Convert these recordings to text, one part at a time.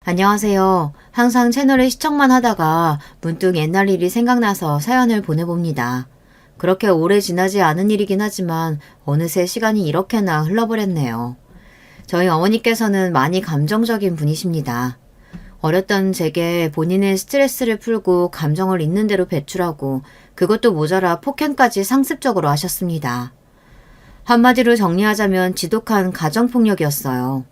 안녕하세요. 항상 채널을 시청만 하다가 문득 옛날 일이 생각나서 사연을 보내봅니다. 그렇게 오래 지나지 않은 일이긴 하지만 어느새 시간이 이렇게나 흘러버렸네요. 저희 어머니께서는 많이 감정적인 분이십니다. 어렸던 제게 본인의 스트레스를 풀고 감정을 있는 대로 배출하고 그것도 모자라 폭행까지 상습적으로 하셨습니다. 한마디로 정리하자면 지독한 가정폭력이었어요.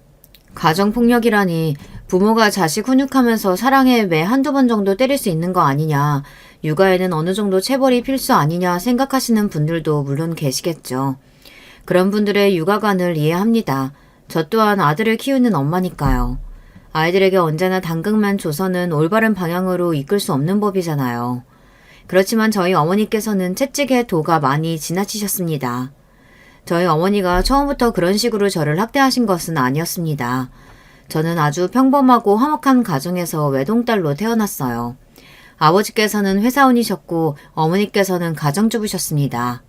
가정폭력이라니 부모가 자식 훈육하면서 사랑에 매 한두 번 정도 때릴 수 있는 거 아니냐, 육아에는 어느 정도 체벌이 필수 아니냐 생각하시는 분들도 물론 계시겠죠. 그런 분들의 육아관을 이해합니다. 저 또한 아들을 키우는 엄마니까요. 아이들에게 언제나 당근만 줘서는 올바른 방향으로 이끌 수 없는 법이잖아요. 그렇지만 저희 어머니께서는 채찍의 도가 많이 지나치셨습니다. 저희 어머니가 처음부터 그런 식으로 저를 학대하신 것은 아니었습니다. 저는 아주 평범하고 화목한 가정에서 외동딸로 태어났어요. 아버지께서는 회사원이셨고 어머니께서는 가정주부셨습니다.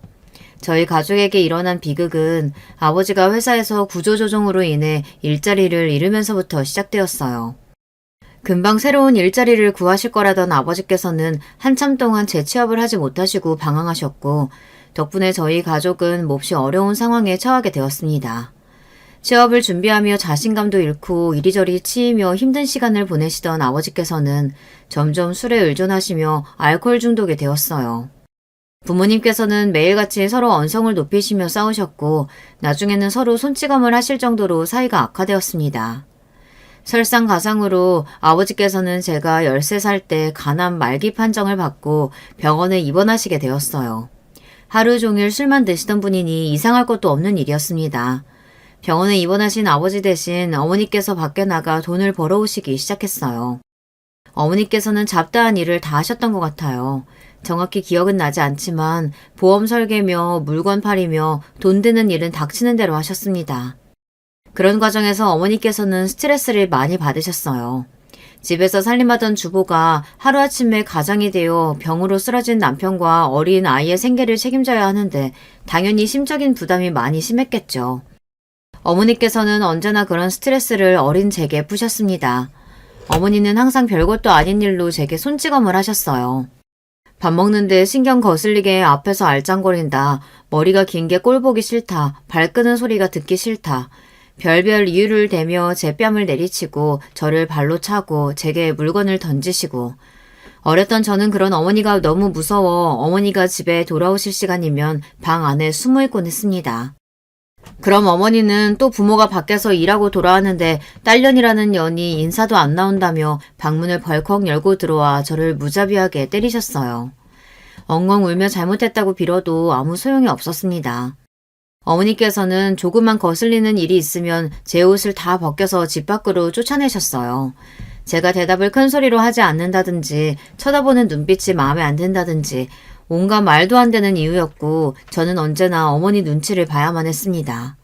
저희 가족에게 일어난 비극은 아버지가 회사에서 구조조정으로 인해 일자리를 잃으면서부터 시작되었어요. 금방 새로운 일자리를 구하실 거라던 아버지께서는 한참 동안 재취업을 하지 못하시고 방황하셨고 덕분에 저희 가족은 몹시 어려운 상황에 처하게 되었습니다. 취업을 준비하며 자신감도 잃고 이리저리 치이며 힘든 시간을 보내시던 아버지께서는 점점 술에 의존하시며 알코올 중독이 되었어요. 부모님께서는 매일같이 서로 언성을 높이시며 싸우셨고 나중에는 서로 손찌검을 하실 정도로 사이가 악화되었습니다. 설상가상으로 아버지께서는 제가 13살 때 간암 말기 판정을 받고 병원에 입원하시게 되었어요. 하루 종일 술만 드시던 분이니 이상할 것도 없는 일이었습니다. 병원에 입원하신 아버지 대신 어머니께서 밖에 나가 돈을 벌어오시기 시작했어요. 어머니께서는 잡다한 일을 다 하셨던 것 같아요. 정확히 기억은 나지 않지만 보험 설계며 물건 팔이며 돈 드는 일은 닥치는 대로 하셨습니다. 그런 과정에서 어머니께서는 스트레스를 많이 받으셨어요. 집에서 살림하던 주부가 하루아침에 가장이 되어 병으로 쓰러진 남편과 어린 아이의 생계를 책임져야 하는데 당연히 심적인 부담이 많이 심했겠죠. 어머니께서는 언제나 그런 스트레스를 어린 제게 푸셨습니다. 어머니는 항상 별것도 아닌 일로 제게 손찌검을 하셨어요. 밥 먹는데 신경 거슬리게 앞에서 알짱거린다. 머리가 긴 게 꼴 보기 싫다. 발 끄는 소리가 듣기 싫다. 별별 이유를 대며 제 뺨을 내리치고 저를 발로 차고 제게 물건을 던지시고 어렸던 저는 그런 어머니가 너무 무서워 어머니가 집에 돌아오실 시간이면 방 안에 숨어 있곤 했습니다. 그럼 어머니는 또 부모가 밖에서 일하고 돌아왔는데 딸년이라는 년이 인사도 안 나온다며 방문을 벌컥 열고 들어와 저를 무자비하게 때리셨어요. 엉엉 울며 잘못했다고 빌어도 아무 소용이 없었습니다. 어머니께서는 조금만 거슬리는 일이 있으면 제 옷을 다 벗겨서 집 밖으로 쫓아내셨어요. 제가 대답을 큰 소리로 하지 않는다든지 쳐다보는 눈빛이 마음에 안 든다든지 온갖 말도 안 되는 이유였고 저는 언제나 어머니 눈치를 봐야만 했습니다.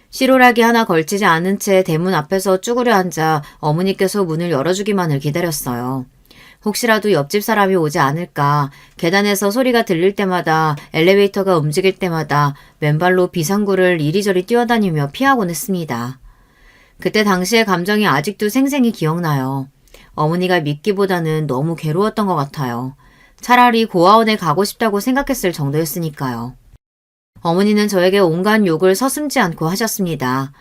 실오라기 하나 걸치지 않은 채 대문 앞에서 쭈그려 앉아 어머니께서 문을 열어주기만을 기다렸어요. 혹시라도 옆집 사람이 오지 않을까, 계단에서 소리가 들릴 때마다 엘리베이터가 움직일 때마다 맨발로 비상구를 이리저리 뛰어다니며 피하곤 했습니다. 그때 당시의 감정이 아직도 생생히 기억나요. 어머니가 믿기보다는 너무 괴로웠던 것 같아요. 차라리 고아원에 가고 싶다고 생각했을 정도였으니까요. 어머니는 저에게 온갖 욕을 서슴지 않고 하셨습니다.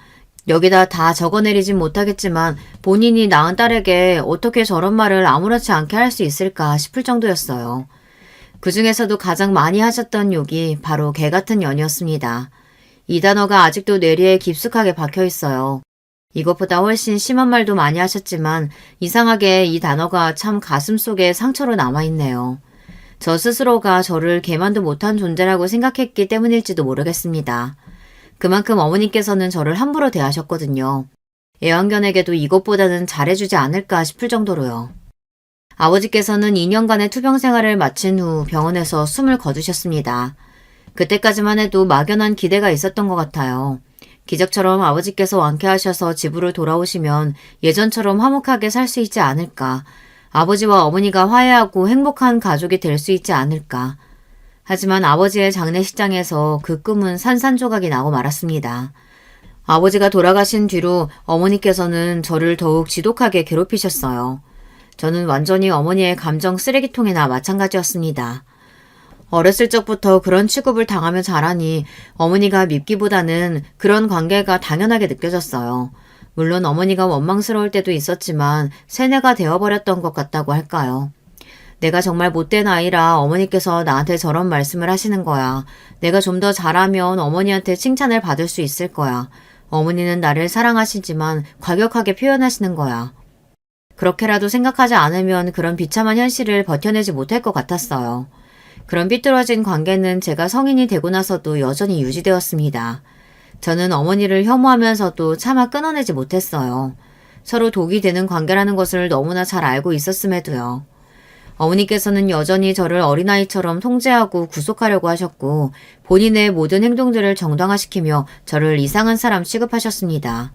여기다 다 적어내리진 못하겠지만 본인이 낳은 딸에게 어떻게 저런 말을 아무렇지 않게 할 수 있을까 싶을 정도였어요. 그 중에서도 가장 많이 하셨던 욕이 바로 개 같은 년이었습니다. 이 단어가 아직도 뇌리에 깊숙하게 박혀 있어요. 이것보다 훨씬 심한 말도 많이 하셨지만 이상하게 이 단어가 참 가슴속에 상처로 남아있네요. 저 스스로가 저를 개만도 못한 존재라고 생각했기 때문일지도 모르겠습니다. 그만큼 어머니께서는 저를 함부로 대하셨거든요. 애완견에게도 이것보다는 잘해주지 않을까 싶을 정도로요. 아버지께서는 2년간의 투병 생활을 마친 후 병원에서 숨을 거두셨습니다. 그때까지만 해도 막연한 기대가 있었던 것 같아요. 기적처럼 아버지께서 완쾌하셔서 집으로 돌아오시면 예전처럼 화목하게 살 수 있지 않을까. 아버지와 어머니가 화해하고 행복한 가족이 될 수 있지 않을까. 하지만 아버지의 장례식장에서 그 꿈은 산산조각이 나고 말았습니다. 아버지가 돌아가신 뒤로 어머니께서는 저를 더욱 지독하게 괴롭히셨어요. 저는 완전히 어머니의 감정 쓰레기통이나 마찬가지였습니다. 어렸을 적부터 그런 취급을 당하며 자라니 어머니가 밉기보다는 그런 관계가 당연하게 느껴졌어요. 물론 어머니가 원망스러울 때도 있었지만 세뇌가 되어버렸던 것 같다고 할까요? 내가 정말 못된 아이라 어머니께서 나한테 저런 말씀을 하시는 거야. 내가 좀 더 잘하면 어머니한테 칭찬을 받을 수 있을 거야. 어머니는 나를 사랑하시지만 과격하게 표현하시는 거야. 그렇게라도 생각하지 않으면 그런 비참한 현실을 버텨내지 못할 것 같았어요. 그런 삐뚤어진 관계는 제가 성인이 되고 나서도 여전히 유지되었습니다. 저는 어머니를 혐오하면서도 차마 끊어내지 못했어요. 서로 독이 되는 관계라는 것을 너무나 잘 알고 있었음에도요. 어머니께서는 여전히 저를 어린아이처럼 통제하고 구속하려고 하셨고 본인의 모든 행동들을 정당화시키며 저를 이상한 사람 취급하셨습니다.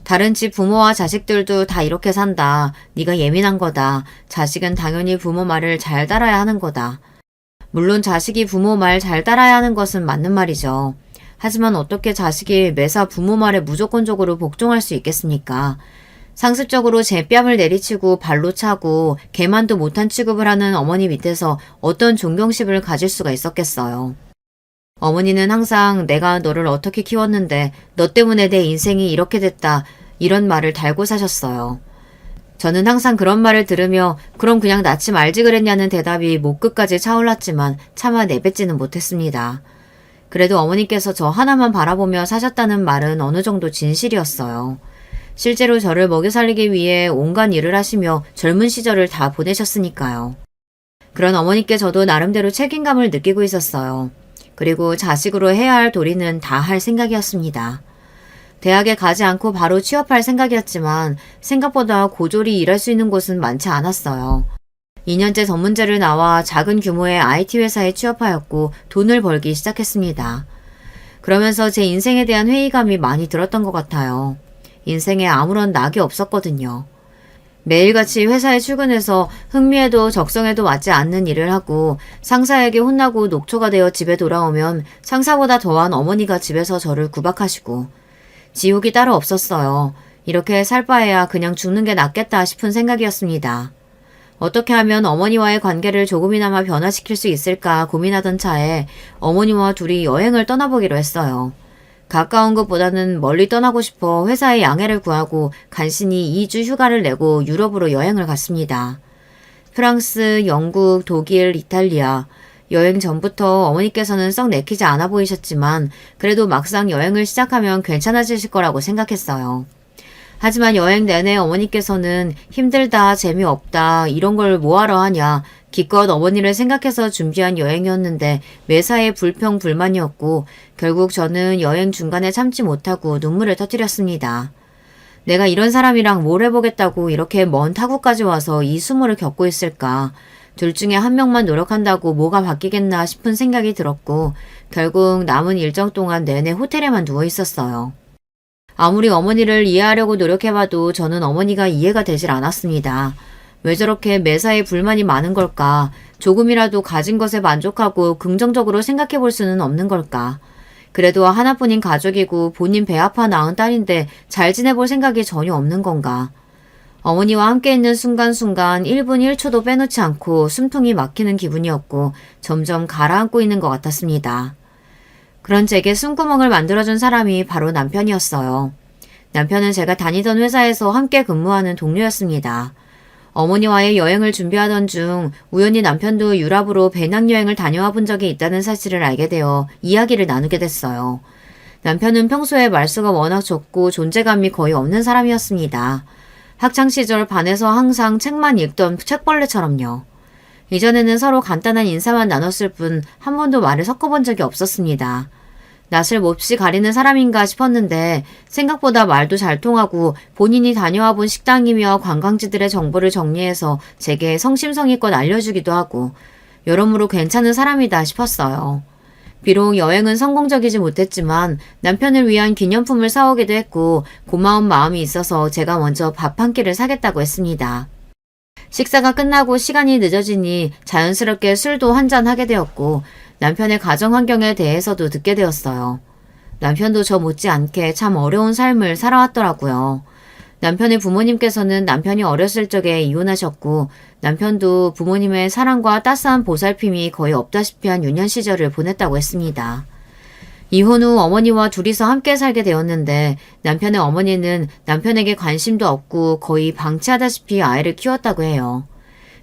다른 집 부모와 자식들도 다 이렇게 산다. 네가 예민한 거다. 자식은 당연히 부모 말을 잘 따라야 하는 거다. 물론 자식이 부모 말 잘 따라야 하는 것은 맞는 말이죠. 하지만 어떻게 자식이 매사 부모 말에 무조건적으로 복종할 수 있겠습니까? 상습적으로 제 뺨을 내리치고 발로 차고 개만도 못한 취급을 하는 어머니 밑에서 어떤 존경심을 가질 수가 있었겠어요. 어머니는 항상 내가 너를 어떻게 키웠는데 너 때문에 내 인생이 이렇게 됐다 이런 말을 달고 사셨어요. 저는 항상 그런 말을 들으며 그럼 그냥 낳지 말지 그랬냐는 대답이 목 끝까지 차올랐지만 차마 내뱉지는 못했습니다. 그래도 어머니께서 저 하나만 바라보며 사셨다는 말은 어느 정도 진실이었어요. 실제로 저를 먹여 살리기 위해 온갖 일을 하시며 젊은 시절을 다 보내셨으니까요. 그런 어머니께 저도 나름대로 책임감을 느끼고 있었어요. 그리고 자식으로 해야 할 도리는 다 할 생각이었습니다. 대학에 가지 않고 바로 취업할 생각이었지만 생각보다 고졸이 일할 수 있는 곳은 많지 않았어요. 2년째 전문제를 나와 작은 규모의 IT 회사에 취업하였고 돈을 벌기 시작했습니다. 그러면서 제 인생에 대한 회의감이 많이 들었던 것 같아요. 인생에 아무런 낙이 없었거든요. 매일같이 회사에 출근해서 흥미에도 적성에도 맞지 않는 일을 하고 상사에게 혼나고 녹초가 되어 집에 돌아오면 상사보다 더한 어머니가 집에서 저를 구박하시고 지옥이 따로 없었어요. 이렇게 살 바에야 그냥 죽는 게 낫겠다 싶은 생각이었습니다. 어떻게 하면 어머니와의 관계를 조금이나마 변화시킬 수 있을까 고민하던 차에 어머니와 둘이 여행을 떠나보기로 했어요. 가까운 것보다는 멀리 떠나고 싶어 회사에 양해를 구하고 간신히 2주 휴가를 내고 유럽으로 여행을 갔습니다. 프랑스, 영국, 독일, 이탈리아. 여행 전부터 어머니께서는 썩 내키지 않아 보이셨지만 그래도 막상 여행을 시작하면 괜찮아지실 거라고 생각했어요. 하지만 여행 내내 어머니께서는 힘들다, 재미없다, 이런 걸 뭐하러 하냐, 기껏 어머니를 생각해서 준비한 여행이었는데 매사에 불평, 불만이었고 결국 저는 여행 중간에 참지 못하고 눈물을 터뜨렸습니다. 내가 이런 사람이랑 뭘 해보겠다고 이렇게 먼 타국까지 와서 이 수모를 겪고 있을까. 둘 중에 한 명만 노력한다고 뭐가 바뀌겠나 싶은 생각이 들었고 결국 남은 일정 동안 내내 호텔에만 누워 있었어요. 아무리 어머니를 이해하려고 노력해봐도 저는 어머니가 이해가 되질 않았습니다. 왜 저렇게 매사에 불만이 많은 걸까? 조금이라도 가진 것에 만족하고 긍정적으로 생각해 볼 수는 없는 걸까? 그래도 하나뿐인 가족이고 본인 배 아파 낳은 딸인데 잘 지내볼 생각이 전혀 없는 건가? 어머니와 함께 있는 순간순간 1분 1초도 빼놓지 않고 숨통이 막히는 기분이었고 점점 가라앉고 있는 것 같았습니다. 그런 제게 숨구멍을 만들어준 사람이 바로 남편이었어요. 남편은 제가 다니던 회사에서 함께 근무하는 동료였습니다. 어머니와의 여행을 준비하던 중 우연히 남편도 유럽으로 배낭여행을 다녀와 본 적이 있다는 사실을 알게 되어 이야기를 나누게 됐어요. 남편은 평소에 말수가 워낙 적고 존재감이 거의 없는 사람이었습니다. 학창시절 반에서 항상 책만 읽던 책벌레처럼요. 이전에는 서로 간단한 인사만 나눴을 뿐 한 번도 말을 섞어본 적이 없었습니다. 낯을 몹시 가리는 사람인가 싶었는데 생각보다 말도 잘 통하고 본인이 다녀와 본 식당이며 관광지들의 정보를 정리해서 제게 성심성의껏 알려주기도 하고 여러모로 괜찮은 사람이다 싶었어요. 비록 여행은 성공적이지 못했지만 남편을 위한 기념품을 사오기도 했고 고마운 마음이 있어서 제가 먼저 밥 한 끼를 사겠다고 했습니다. 식사가 끝나고 시간이 늦어지니 자연스럽게 술도 한잔 하게 되었고 남편의 가정 환경에 대해서도 듣게 되었어요. 남편도 저 못지않게 참 어려운 삶을 살아왔더라고요. 남편의 부모님께서는 남편이 어렸을 적에 이혼하셨고 남편도 부모님의 사랑과 따스한 보살핌이 거의 없다시피 한 유년 시절을 보냈다고 했습니다. 이혼 후 어머니와 둘이서 함께 살게 되었는데 남편의 어머니는 남편에게 관심도 없고 거의 방치하다시피 아이를 키웠다고 해요.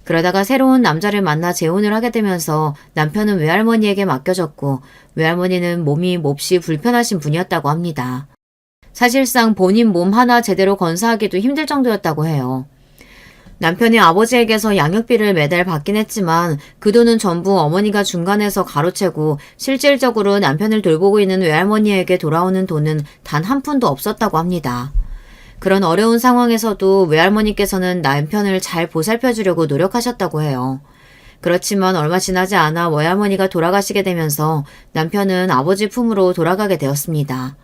그러다가 새로운 남자를 만나 재혼을 하게 되면서 남편은 외할머니에게 맡겨졌고 외할머니는 몸이 몹시 불편하신 분이었다고 합니다. 사실상 본인 몸 하나 제대로 건사하기도 힘들 정도였다고 해요. 남편이 아버지에게서 양육비를 매달 받긴 했지만 그 돈은 전부 어머니가 중간에서 가로채고 실질적으로 남편을 돌보고 있는 외할머니에게 돌아오는 돈은 단 한 푼도 없었다고 합니다. 그런 어려운 상황에서도 외할머니께서는 남편을 잘 보살펴 주려고 노력하셨다고 해요. 그렇지만 얼마 지나지 않아 외할머니가 돌아가시게 되면서 남편은 아버지 품으로 돌아가게 되었습니다.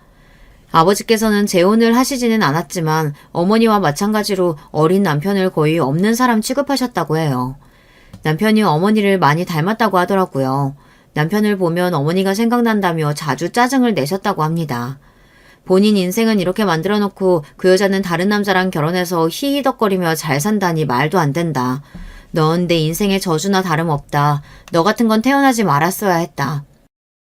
아버지께서는 재혼을 하시지는 않았지만 어머니와 마찬가지로 어린 남편을 거의 없는 사람 취급하셨다고 해요. 남편이 어머니를 많이 닮았다고 하더라고요. 남편을 보면 어머니가 생각난다며 자주 짜증을 내셨다고 합니다. 본인 인생은 이렇게 만들어 놓고 그 여자는 다른 남자랑 결혼해서 히히덕거리며 잘 산다니 말도 안 된다. 넌 내 인생의 저주나 다름없다. 너 같은 건 태어나지 말았어야 했다.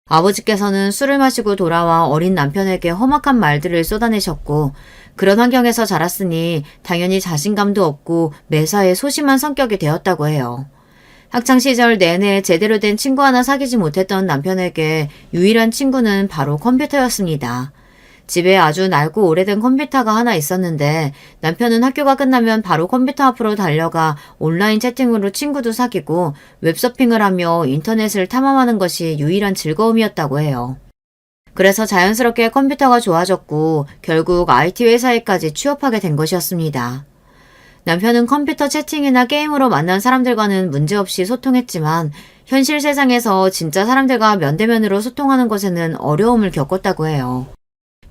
아버지께서는 술을 마시고 돌아와 어린 남편에게 험악한 말들을 쏟아내셨고 그런 환경에서 자랐으니 당연히 자신감도 없고 매사에 소심한 성격이 되었다고 해요. 학창시절 내내 제대로 된 친구 하나 사귀지 못했던 남편에게 유일한 친구는 바로 컴퓨터였습니다. 집에 아주 낡고 오래된 컴퓨터가 하나 있었는데 남편은 학교가 끝나면 바로 컴퓨터 앞으로 달려가 온라인 채팅으로 친구도 사귀고 웹서핑을 하며 인터넷을 탐험하는 것이 유일한 즐거움이었다고 해요. 그래서 자연스럽게 컴퓨터가 좋아졌고 결국 IT 회사에까지 취업하게 된 것이었습니다. 남편은 컴퓨터 채팅이나 게임으로 만난 사람들과는 문제없이 소통했지만 현실 세상에서 진짜 사람들과 면대면으로 소통하는 것에는 어려움을 겪었다고 해요.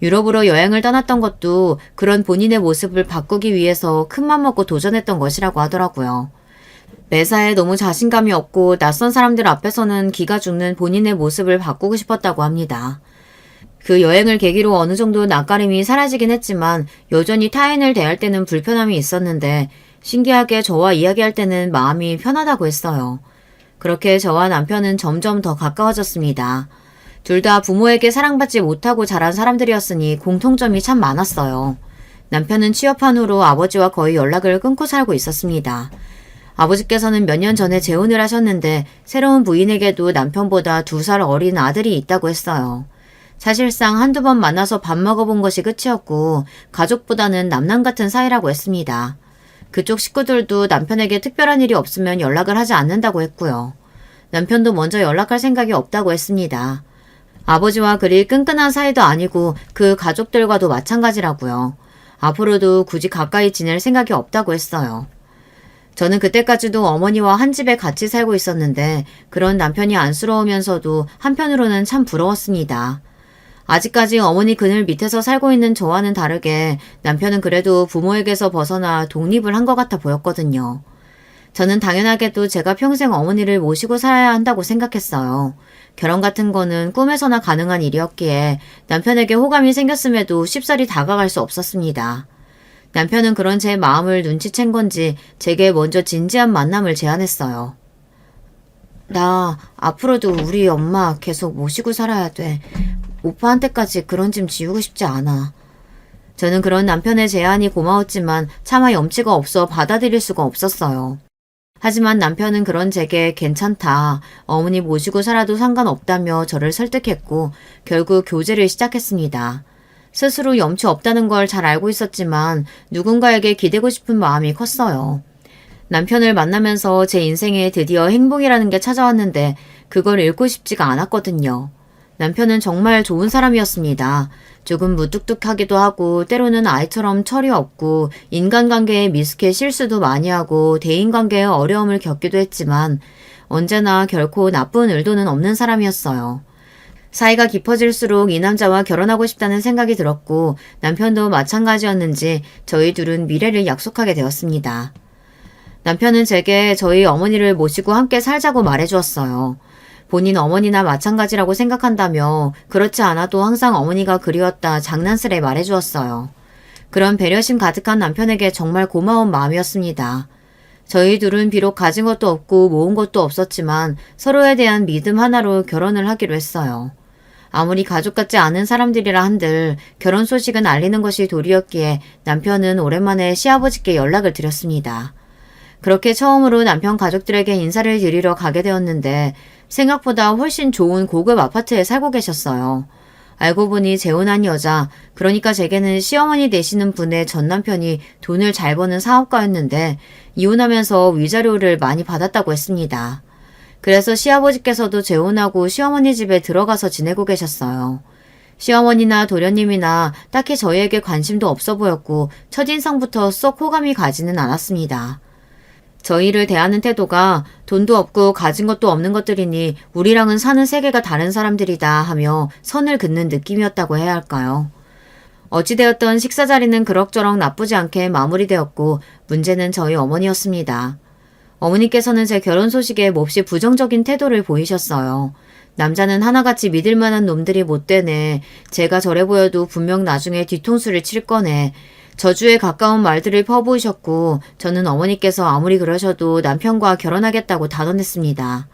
유럽으로 여행을 떠났던 것도 그런 본인의 모습을 바꾸기 위해서 큰맘 먹고 도전했던 것이라고 하더라고요. 매사에 너무 자신감이 없고 낯선 사람들 앞에서는 기가 죽는 본인의 모습을 바꾸고 싶었다고 합니다. 그 여행을 계기로 어느 정도 낯가림이 사라지긴 했지만 여전히 타인을 대할 때는 불편함이 있었는데 신기하게 저와 이야기할 때는 마음이 편하다고 했어요. 그렇게 저와 남편은 점점 더 가까워졌습니다. 둘 다 부모에게 사랑받지 못하고 자란 사람들이었으니 공통점이 참 많았어요. 남편은 취업한 후로 아버지와 거의 연락을 끊고 살고 있었습니다. 아버지께서는 몇 년 전에 재혼을 하셨는데 새로운 부인에게도 남편보다 2살 어린 아들이 있다고 했어요. 사실상 한두 번 만나서 밥 먹어본 것이 끝이었고 가족보다는 남남 같은 사이라고 했습니다. 그쪽 식구들도 남편에게 특별한 일이 없으면 연락을 하지 않는다고 했고요. 남편도 먼저 연락할 생각이 없다고 했습니다. 아버지와 그리 끈끈한 사이도 아니고 그 가족들과도 마찬가지라고요. 앞으로도 굳이 가까이 지낼 생각이 없다고 했어요. 저는 그때까지도 어머니와 한 집에 같이 살고 있었는데 그런 남편이 안쓰러우면서도 한편으로는 참 부러웠습니다. 아직까지 어머니 그늘 밑에서 살고 있는 저와는 다르게 남편은 그래도 부모에게서 벗어나 독립을 한 것 같아 보였거든요. 저는 당연하게도 제가 평생 어머니를 모시고 살아야 한다고 생각했어요. 결혼 같은 거는 꿈에서나 가능한 일이었기에 남편에게 호감이 생겼음에도 쉽사리 다가갈 수 없었습니다. 남편은 그런 제 마음을 눈치챈 건지 제게 먼저 진지한 만남을 제안했어요. 나 앞으로도 우리 엄마 계속 모시고 살아야 돼. 오빠한테까지 그런 짐 지우고 싶지 않아. 저는 그런 남편의 제안이 고마웠지만 차마 염치가 없어 받아들일 수가 없었어요. 하지만 남편은 그런 제게 괜찮다, 어머니 모시고 살아도 상관없다며 저를 설득했고 결국 교제를 시작했습니다. 스스로 염치 없다는 걸 잘 알고 있었지만 누군가에게 기대고 싶은 마음이 컸어요. 남편을 만나면서 제 인생에 드디어 행복이라는 게 찾아왔는데 그걸 잃고 싶지가 않았거든요. 남편은 정말 좋은 사람이었습니다. 조금 무뚝뚝하기도 하고 때로는 아이처럼 철이 없고 인간관계에 미숙해 실수도 많이 하고 대인관계에 어려움을 겪기도 했지만 언제나 결코 나쁜 의도는 없는 사람이었어요. 사이가 깊어질수록 이 남자와 결혼하고 싶다는 생각이 들었고 남편도 마찬가지였는지 저희 둘은 미래를 약속하게 되었습니다. 남편은 제게 저희 어머니를 모시고 함께 살자고 말해주었어요. 본인 어머니나 마찬가지라고 생각한다며 그렇지 않아도 항상 어머니가 그리웠다 장난스레 말해주었어요. 그런 배려심 가득한 남편에게 정말 고마운 마음이었습니다. 저희 둘은 비록 가진 것도 없고 모은 것도 없었지만 서로에 대한 믿음 하나로 결혼을 하기로 했어요. 아무리 가족 같지 않은 사람들이라 한들 결혼 소식은 알리는 것이 도리였기에 남편은 오랜만에 시아버지께 연락을 드렸습니다. 그렇게 처음으로 남편 가족들에게 인사를 드리러 가게 되었는데 생각보다 훨씬 좋은 고급 아파트에 살고 계셨어요. 알고 보니 재혼한 여자, 그러니까 제게는 시어머니 되시는 분의 전 남편이 돈을 잘 버는 사업가였는데 이혼하면서 위자료를 많이 받았다고 했습니다. 그래서 시아버지께서도 재혼하고 시어머니 집에 들어가서 지내고 계셨어요. 시어머니나 도련님이나 딱히 저희에게 관심도 없어 보였고 첫인상부터 쏙 호감이 가지는 않았습니다. 저희를 대하는 태도가 돈도 없고 가진 것도 없는 것들이니 우리랑은 사는 세계가 다른 사람들이다 하며 선을 긋는 느낌이었다고 해야 할까요? 어찌되었던 식사 자리는 그럭저럭 나쁘지 않게 마무리되었고 문제는 저희 어머니였습니다. 어머니께서는 제 결혼 소식에 몹시 부정적인 태도를 보이셨어요. 남자는 하나같이 믿을 만한 놈들이 못 되네. 제가 저래 보여도 분명 나중에 뒤통수를 칠 거네. 저주에 가까운 말들을 퍼부으셨고 저는 어머니께서 아무리 그러셔도 남편과 결혼하겠다고 단언했습니다.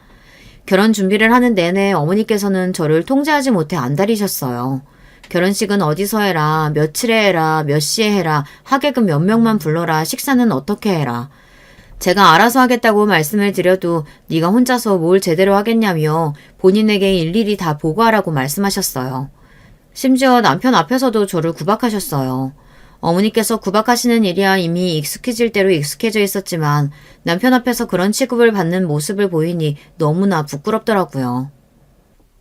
결혼 준비를 하는 내내 어머니께서는 저를 통제하지 못해 안달이셨어요. 결혼식은 어디서 해라, 며칠에 해라, 몇 시에 해라, 하객은 몇 명만 불러라, 식사는 어떻게 해라. 제가 알아서 하겠다고 말씀을 드려도 네가 혼자서 뭘 제대로 하겠냐며 본인에게 일일이 다 보고하라고 말씀하셨어요. 심지어 남편 앞에서도 저를 구박하셨어요. 어머니께서 구박하시는 일이야 이미 익숙해질 대로 익숙해져 있었지만 남편 앞에서 그런 취급을 받는 모습을 보이니 너무나 부끄럽더라고요.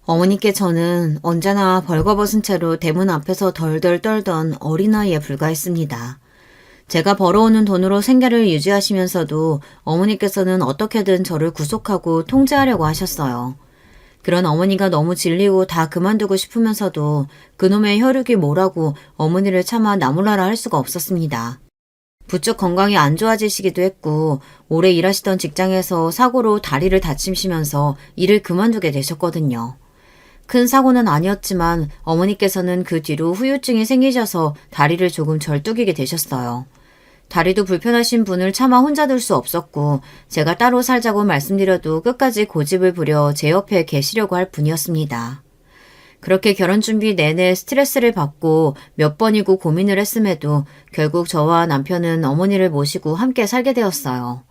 어머니께 저는 언제나 벌거벗은 채로 대문 앞에서 덜덜 떨던 어린아이에 불과했습니다. 제가 벌어오는 돈으로 생계를 유지하시면서도 어머니께서는 어떻게든 저를 구속하고 통제하려고 하셨어요. 그런 어머니가 너무 질리고 다 그만두고 싶으면서도 그놈의 혈육이 뭐라고 어머니를 차마 나무라라 할 수가 없었습니다. 부쩍 건강이 안 좋아지시기도 했고 오래 일하시던 직장에서 사고로 다리를 다치시면서 일을 그만두게 되셨거든요. 큰 사고는 아니었지만 어머니께서는 그 뒤로 후유증이 생기셔서 다리를 조금 절뚝이게 되셨어요. 다리도 불편하신 분을 차마 혼자 둘 수 없었고 제가 따로 살자고 말씀드려도 끝까지 고집을 부려 제 옆에 계시려고 할 분이었습니다. 그렇게 결혼 준비 내내 스트레스를 받고 몇 번이고 고민을 했음에도 결국 저와 남편은 어머니를 모시고 함께 살게 되었어요.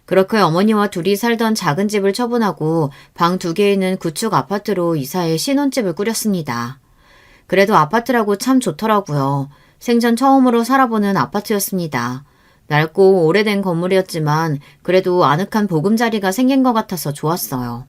그렇게 어머니와 둘이 살던 작은 집을 처분하고 방 2개 있는 구축 아파트로 이사해 신혼집을 꾸렸습니다. 그래도 아파트라고 참 좋더라고요. 생전 처음으로 살아보는 아파트였습니다. 낡고 오래된 건물이었지만 그래도 아늑한 보금자리가 생긴 것 같아서 좋았어요.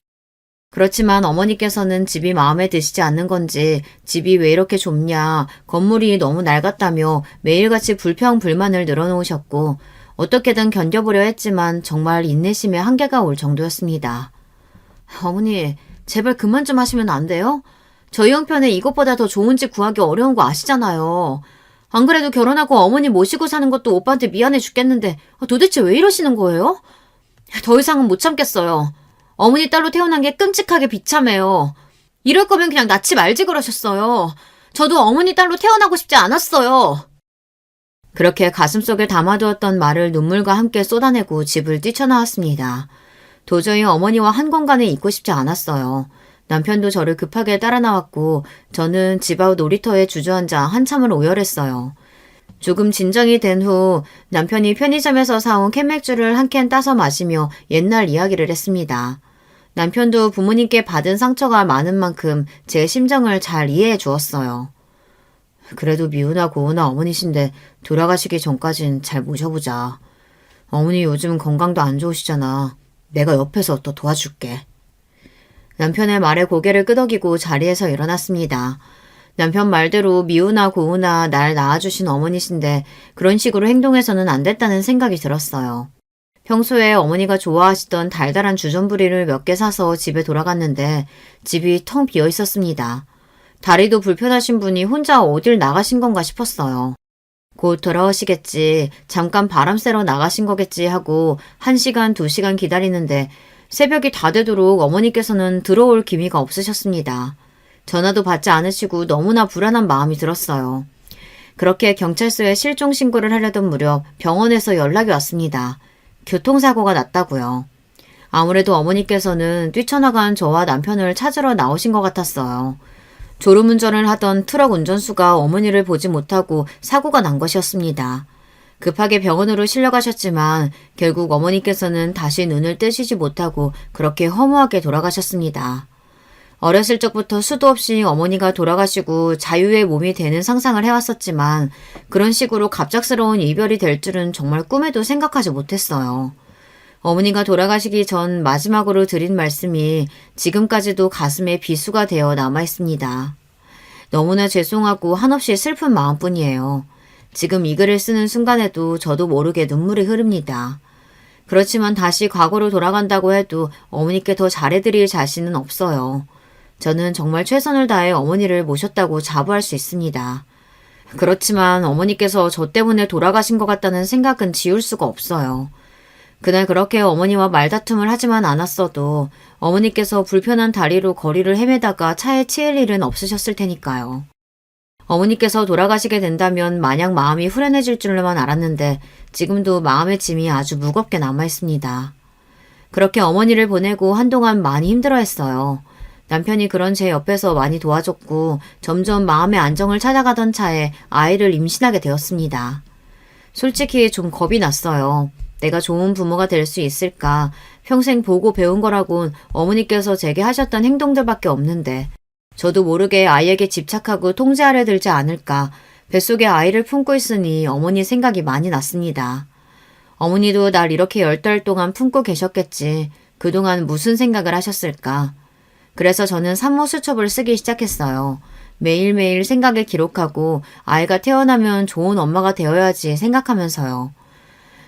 그렇지만 어머니께서는 집이 마음에 드시지 않는 건지 집이 왜 이렇게 좁냐, 건물이 너무 낡았다며 매일같이 불평불만을 늘어놓으셨고 어떻게든 견뎌보려 했지만 정말 인내심의 한계가 올 정도였습니다. 어머니, 제발 그만 좀 하시면 안 돼요? 저희 형편에 이것보다 더 좋은 집 구하기 어려운 거 아시잖아요. 안 그래도 결혼하고 어머니 모시고 사는 것도 오빠한테 미안해 죽겠는데 도대체 왜 이러시는 거예요? 더 이상은 못 참겠어요. 어머니 딸로 태어난 게 끔찍하게 비참해요. 이럴 거면 그냥 낳지 말지 그러셨어요. 저도 어머니 딸로 태어나고 싶지 않았어요. 그렇게 가슴속에 담아두었던 말을 눈물과 함께 쏟아내고 집을 뛰쳐나왔습니다. 도저히 어머니와 한 공간에 있고 싶지 않았어요. 남편도 저를 급하게 따라 나왔고 저는 집 앞 놀이터에 주저앉아 한참을 오열했어요. 조금 진정이 된 후 남편이 편의점에서 사온 캔맥주를 한 캔 따서 마시며 옛날 이야기를 했습니다. 남편도 부모님께 받은 상처가 많은 만큼 제 심정을 잘 이해해 주었어요. 그래도 미우나 고우나 어머니신데 돌아가시기 전까진 잘 모셔보자. 어머니 요즘 건강도 안 좋으시잖아. 내가 옆에서 또 도와줄게. 남편의 말에 고개를 끄덕이고 자리에서 일어났습니다. 남편 말대로 미우나 고우나 날 낳아주신 어머니신데 그런 식으로 행동해서는 안 됐다는 생각이 들었어요. 평소에 어머니가 좋아하시던 달달한 주전부리를 몇 개 사서 집에 돌아갔는데 집이 텅 비어 있었습니다. 다리도 불편하신 분이 혼자 어딜 나가신 건가 싶었어요. 곧 돌아오시겠지, 잠깐 바람 쐬러 나가신 거겠지 하고 1시간, 2시간 기다리는데 새벽이 다 되도록 어머니께서는 들어올 기미가 없으셨습니다. 전화도 받지 않으시고 너무나 불안한 마음이 들었어요. 그렇게 경찰서에 실종 신고를 하려던 무렵 병원에서 연락이 왔습니다. 교통사고가 났다고요. 아무래도 어머니께서는 뛰쳐나간 저와 남편을 찾으러 나오신 것 같았어요. 졸음운전을 하던 트럭 운전수가 어머니를 보지 못하고 사고가 난 것이었습니다. 급하게 병원으로 실려가셨지만 결국 어머니께서는 다시 눈을 뜨시지 못하고 그렇게 허무하게 돌아가셨습니다. 어렸을 적부터 수도 없이 어머니가 돌아가시고 자유의 몸이 되는 상상을 해왔었지만 그런 식으로 갑작스러운 이별이 될 줄은 정말 꿈에도 생각하지 못했어요. 어머니가 돌아가시기 전 마지막으로 드린 말씀이 지금까지도 가슴에 비수가 되어 남아있습니다. 너무나 죄송하고 한없이 슬픈 마음뿐이에요. 지금 이 글을 쓰는 순간에도 저도 모르게 눈물이 흐릅니다. 그렇지만 다시 과거로 돌아간다고 해도 어머니께 더 잘해드릴 자신은 없어요. 저는 정말 최선을 다해 어머니를 모셨다고 자부할 수 있습니다. 그렇지만 어머니께서 저 때문에 돌아가신 것 같다는 생각은 지울 수가 없어요. 그날 그렇게 어머니와 말다툼을 하지만 않았어도 어머니께서 불편한 다리로 거리를 헤매다가 차에 치일 일은 없으셨을 테니까요. 어머니께서 돌아가시게 된다면 마냥 마음이 후련해질 줄로만 알았는데 지금도 마음의 짐이 아주 무겁게 남아있습니다. 그렇게 어머니를 보내고 한동안 많이 힘들어했어요. 남편이 그런 제 옆에서 많이 도와줬고 점점 마음의 안정을 찾아가던 차에 아이를 임신하게 되었습니다. 솔직히 좀 겁이 났어요. 내가 좋은 부모가 될 수 있을까? 평생 보고 배운 거라곤 어머니께서 제게 하셨던 행동들밖에 없는데 저도 모르게 아이에게 집착하고 통제하려 들지 않을까? 뱃속에 아이를 품고 있으니 어머니 생각이 많이 났습니다. 어머니도 날 이렇게 10달 동안 품고 계셨겠지. 그동안 무슨 생각을 하셨을까? 그래서 저는 산모 수첩을 쓰기 시작했어요. 매일매일 생각을 기록하고 아이가 태어나면 좋은 엄마가 되어야지 생각하면서요.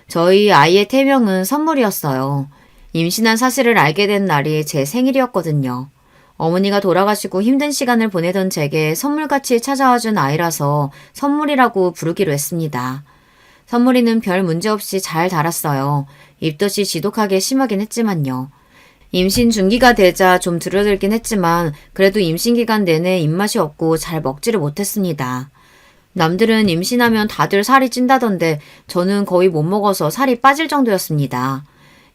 저희 아이의 태명은 선물이었어요. 임신한 사실을 알게 된 날이 제 생일이었거든요. 어머니가 돌아가시고 힘든 시간을 보내던 제게 선물같이 찾아와준 아이라서 선물이라고 부르기로 했습니다. 선물이는 별 문제 없이 잘 자랐어요. 입덧이 지독하게 심하긴 했지만요. 임신 중기가 되자 좀 줄어들긴 했지만 그래도 임신 기간 내내 입맛이 없고 잘 먹지를 못했습니다. 남들은 임신하면 다들 살이 찐다던데 저는 거의 못 먹어서 살이 빠질 정도였습니다.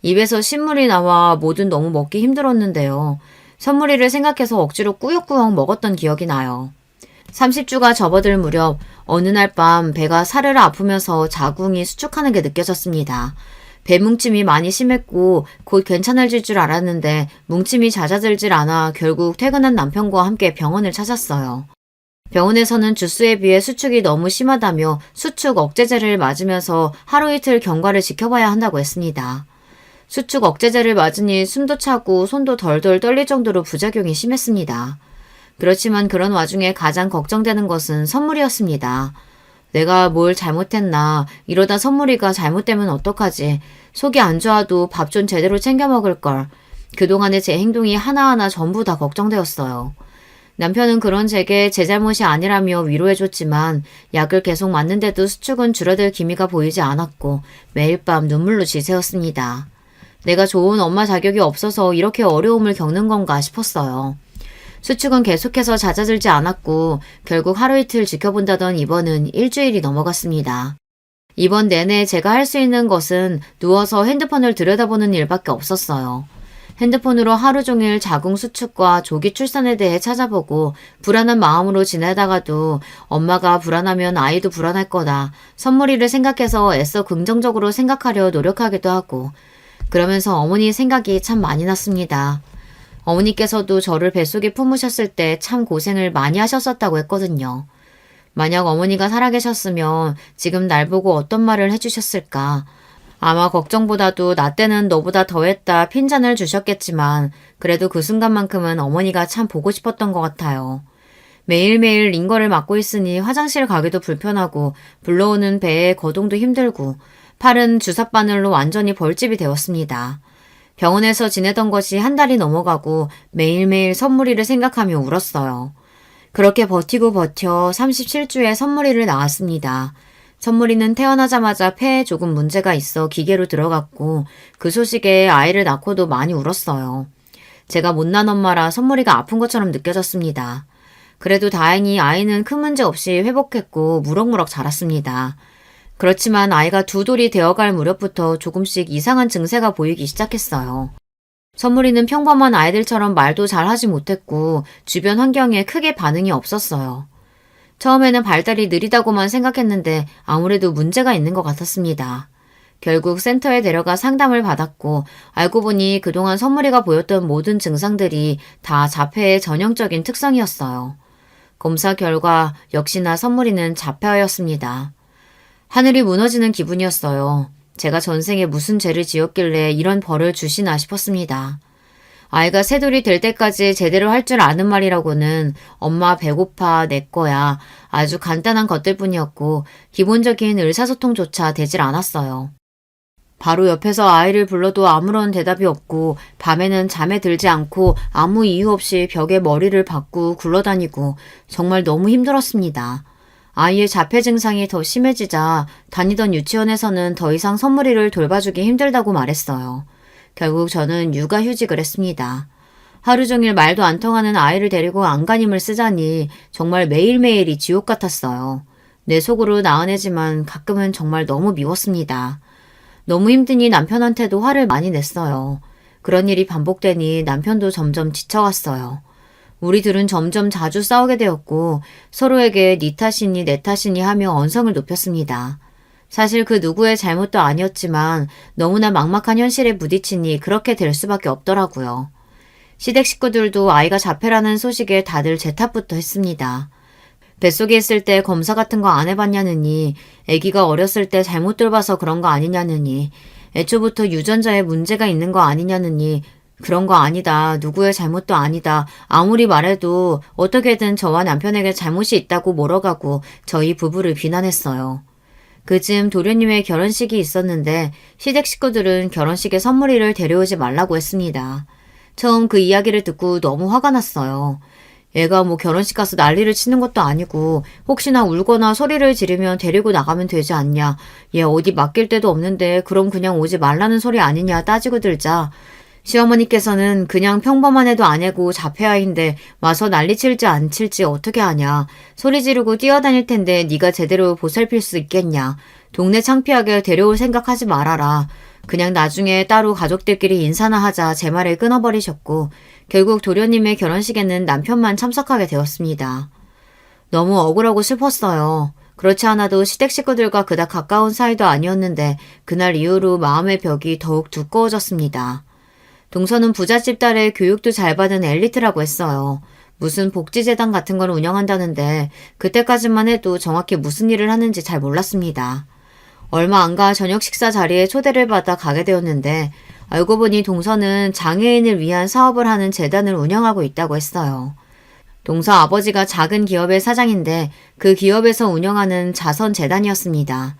입에서 신물이 나와 뭐든 너무 먹기 힘들었는데요. 선물이를 생각해서 억지로 꾸역꾸역 먹었던 기억이 나요. 30주가 접어들 무렵 어느 날 밤 배가 사르르 아프면서 자궁이 수축하는 게 느껴졌습니다. 배 뭉침이 많이 심했고 곧 괜찮아질 줄 알았는데 뭉침이 잦아들질 않아 결국 퇴근한 남편과 함께 병원을 찾았어요. 병원에서는 주수에 비해 수축이 너무 심하다며 수축 억제제를 맞으면서 하루 이틀 경과를 지켜봐야 한다고 했습니다. 수축 억제제를 맞으니 숨도 차고 손도 덜덜 떨릴 정도로 부작용이 심했습니다. 그렇지만 그런 와중에 가장 걱정되는 것은 선물이었습니다. 내가 뭘 잘못했나, 이러다 선물이가 잘못되면 어떡하지, 속이 안 좋아도 밥 좀 제대로 챙겨 먹을걸. 그동안의 제 행동이 하나하나 전부 다 걱정되었어요. 남편은 그런 제게 제 잘못이 아니라며 위로해줬지만 약을 계속 맞는데도 수축은 줄어들 기미가 보이지 않았고 매일 밤 눈물로 지새웠습니다. 내가 좋은 엄마 자격이 없어서 이렇게 어려움을 겪는 건가 싶었어요. 수축은 계속해서 잦아들지 않았고 결국 하루 이틀 지켜본다던 입원은 일주일이 넘어갔습니다. 입원 내내 제가 할 수 있는 것은 누워서 핸드폰을 들여다보는 일밖에 없었어요. 핸드폰으로 하루 종일 자궁 수축과 조기 출산에 대해 찾아보고 불안한 마음으로 지내다가도 엄마가 불안하면 아이도 불안할 거다. 선물이를 생각해서 애써 긍정적으로 생각하려 노력하기도 하고 그러면서 어머니 생각이 참 많이 났습니다. 어머니께서도 저를 뱃속에 품으셨을 때 참 고생을 많이 하셨었다고 했거든요. 만약 어머니가 살아계셨으면 지금 날 보고 어떤 말을 해주셨을까. 아마 걱정보다도 나 때는 너보다 더했다 핀잔을 주셨겠지만 그래도 그 순간만큼은 어머니가 참 보고 싶었던 것 같아요. 매일매일 링거를 맞고 있으니 화장실 가기도 불편하고 불러오는 배에 거동도 힘들고 팔은 주삿바늘로 완전히 벌집이 되었습니다. 병원에서 지내던 것이 한 달이 넘어가고 매일매일 선물이를 생각하며 울었어요. 그렇게 버티고 버텨 37주에 선물이를 낳았습니다. 선물이는 태어나자마자 폐에 조금 문제가 있어 기계로 들어갔고 그 소식에 아이를 낳고도 많이 울었어요. 제가 못난 엄마라 선물이가 아픈 것처럼 느껴졌습니다. 그래도 다행히 아이는 큰 문제 없이 회복했고 무럭무럭 자랐습니다. 그렇지만 아이가 두 돌이 되어갈 무렵부터 조금씩 이상한 증세가 보이기 시작했어요. 선물이는 평범한 아이들처럼 말도 잘 하지 못했고 주변 환경에 크게 반응이 없었어요. 처음에는 발달이 느리다고만 생각했는데 아무래도 문제가 있는 것 같았습니다. 결국 센터에 데려가 상담을 받았고 알고 보니 그동안 선물이가 보였던 모든 증상들이 다 자폐의 전형적인 특성이었어요. 검사 결과 역시나 선물이는 자폐아였습니다. 하늘이 무너지는 기분이었어요. 제가 전생에 무슨 죄를 지었길래 이런 벌을 주시나 싶었습니다. 아이가 새 돌이 될 때까지 제대로 할 줄 아는 말이라고는 엄마 배고파 내 거야 아주 간단한 것들 뿐이었고 기본적인 의사소통조차 되질 않았어요. 바로 옆에서 아이를 불러도 아무런 대답이 없고 밤에는 잠에 들지 않고 아무 이유 없이 벽에 머리를 박고 굴러다니고 정말 너무 힘들었습니다. 아이의 자폐 증상이 더 심해지자 다니던 유치원에서는 더 이상 선물이를 돌봐주기 힘들다고 말했어요. 결국 저는 육아휴직을 했습니다. 하루 종일 말도 안 통하는 아이를 데리고 안간힘을 쓰자니 정말 매일매일이 지옥 같았어요. 내 속으로 나은애지만 가끔은 정말 너무 미웠습니다. 너무 힘드니 남편한테도 화를 많이 냈어요. 그런 일이 반복되니 남편도 점점 지쳐갔어요. 우리 둘은 점점 자주 싸우게 되었고 서로에게 네 탓이니 내 탓이니 하며 언성을 높였습니다. 사실 그 누구의 잘못도 아니었지만 너무나 막막한 현실에 부딪히니 그렇게 될 수밖에 없더라고요. 시댁 식구들도 아이가 자폐라는 소식에 다들 제 탓부터 했습니다. 뱃속에 있을 때 검사 같은 거 안 해봤냐느니, 아기가 어렸을 때 잘못 돌봐서 그런 거 아니냐느니, 애초부터 유전자에 문제가 있는 거 아니냐느니, 그런 거 아니다. 누구의 잘못도 아니다. 아무리 말해도 어떻게든 저와 남편에게 잘못이 있다고 몰아가고 저희 부부를 비난했어요. 그쯤 도련님의 결혼식이 있었는데 시댁 식구들은 결혼식에 선물이를 데려오지 말라고 했습니다. 처음 그 이야기를 듣고 너무 화가 났어요. 얘가 뭐 결혼식 가서 난리를 치는 것도 아니고 혹시나 울거나 소리를 지르면 데리고 나가면 되지 않냐. 얘 어디 맡길 데도 없는데 그럼 그냥 오지 말라는 소리 아니냐 따지고 들자. 시어머니께서는 그냥 평범한 애도 아니고 자폐아인데 와서 난리 칠지 안 칠지 어떻게 하냐. 소리 지르고 뛰어다닐 텐데 네가 제대로 보살필 수 있겠냐. 동네 창피하게 데려올 생각하지 말아라. 그냥 나중에 따로 가족들끼리 인사나 하자 제 말을 끊어버리셨고 결국 도련님의 결혼식에는 남편만 참석하게 되었습니다. 너무 억울하고 슬펐어요. 그렇지 않아도 시댁 식구들과 그닥 가까운 사이도 아니었는데 그날 이후로 마음의 벽이 더욱 두꺼워졌습니다. 동서는 부잣집 딸의 교육도 잘 받은 엘리트라고 했어요. 무슨 복지재단 같은 걸 운영한다는데 그때까지만 해도 정확히 무슨 일을 하는지 잘 몰랐습니다. 얼마 안 가 저녁 식사 자리에 초대를 받아 가게 되었는데 알고 보니 동서는 장애인을 위한 사업을 하는 재단을 운영하고 있다고 했어요. 동서 아버지가 작은 기업의 사장인데 그 기업에서 운영하는 자선재단이었습니다.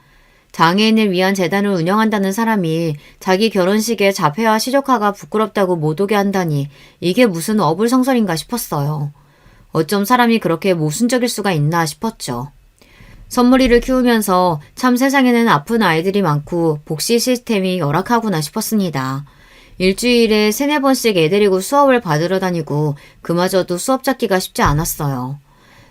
장애인을 위한 재단을 운영한다는 사람이 자기 결혼식에 자폐와 시조카가 부끄럽다고 못 오게 한다니 이게 무슨 어불성설인가 싶었어요. 어쩜 사람이 그렇게 모순적일 수가 있나 싶었죠. 선물이를 키우면서 참 세상에는 아픈 아이들이 많고 복지 시스템이 열악하구나 싶었습니다. 일주일에 3-4번씩 애 데리고 수업을 받으러 다니고 그마저도 수업 잡기가 쉽지 않았어요.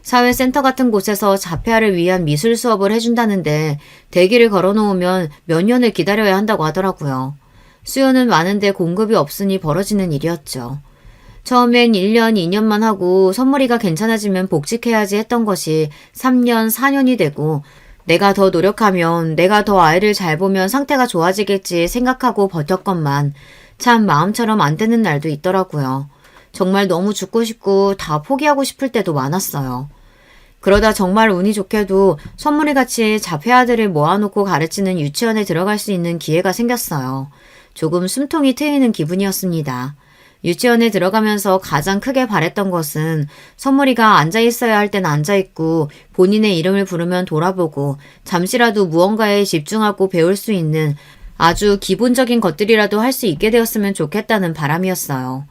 사회센터 같은 곳에서 자폐아를 위한 미술 수업을 해준다는데 대기를 걸어놓으면 몇 년을 기다려야 한다고 하더라고요. 수요는 많은데 공급이 없으니 벌어지는 일이었죠. 처음엔 1년, 2년만 하고 선물이가 괜찮아지면 복직해야지 했던 것이 3년, 4년이 되고 내가 더 노력하면 내가 더 아이를 잘 보면 상태가 좋아지겠지 생각하고 버텼건만 참 마음처럼 안 되는 날도 있더라고요. 정말 너무 죽고 싶고 다 포기하고 싶을 때도 많았어요. 그러다 정말 운이 좋게도 선물이같이 자폐아들을 모아놓고 가르치는 유치원에 들어갈 수 있는 기회가 생겼어요. 조금 숨통이 트이는 기분이었습니다. 유치원에 들어가면서 가장 크게 바랬던 것은 선물이가 앉아있어야 할 땐 앉아있고 본인의 이름을 부르면 돌아보고 잠시라도 무언가에 집중하고 배울 수 있는 아주 기본적인 것들이라도 할 수 있게 되었으면 좋겠다는 바람이었어요.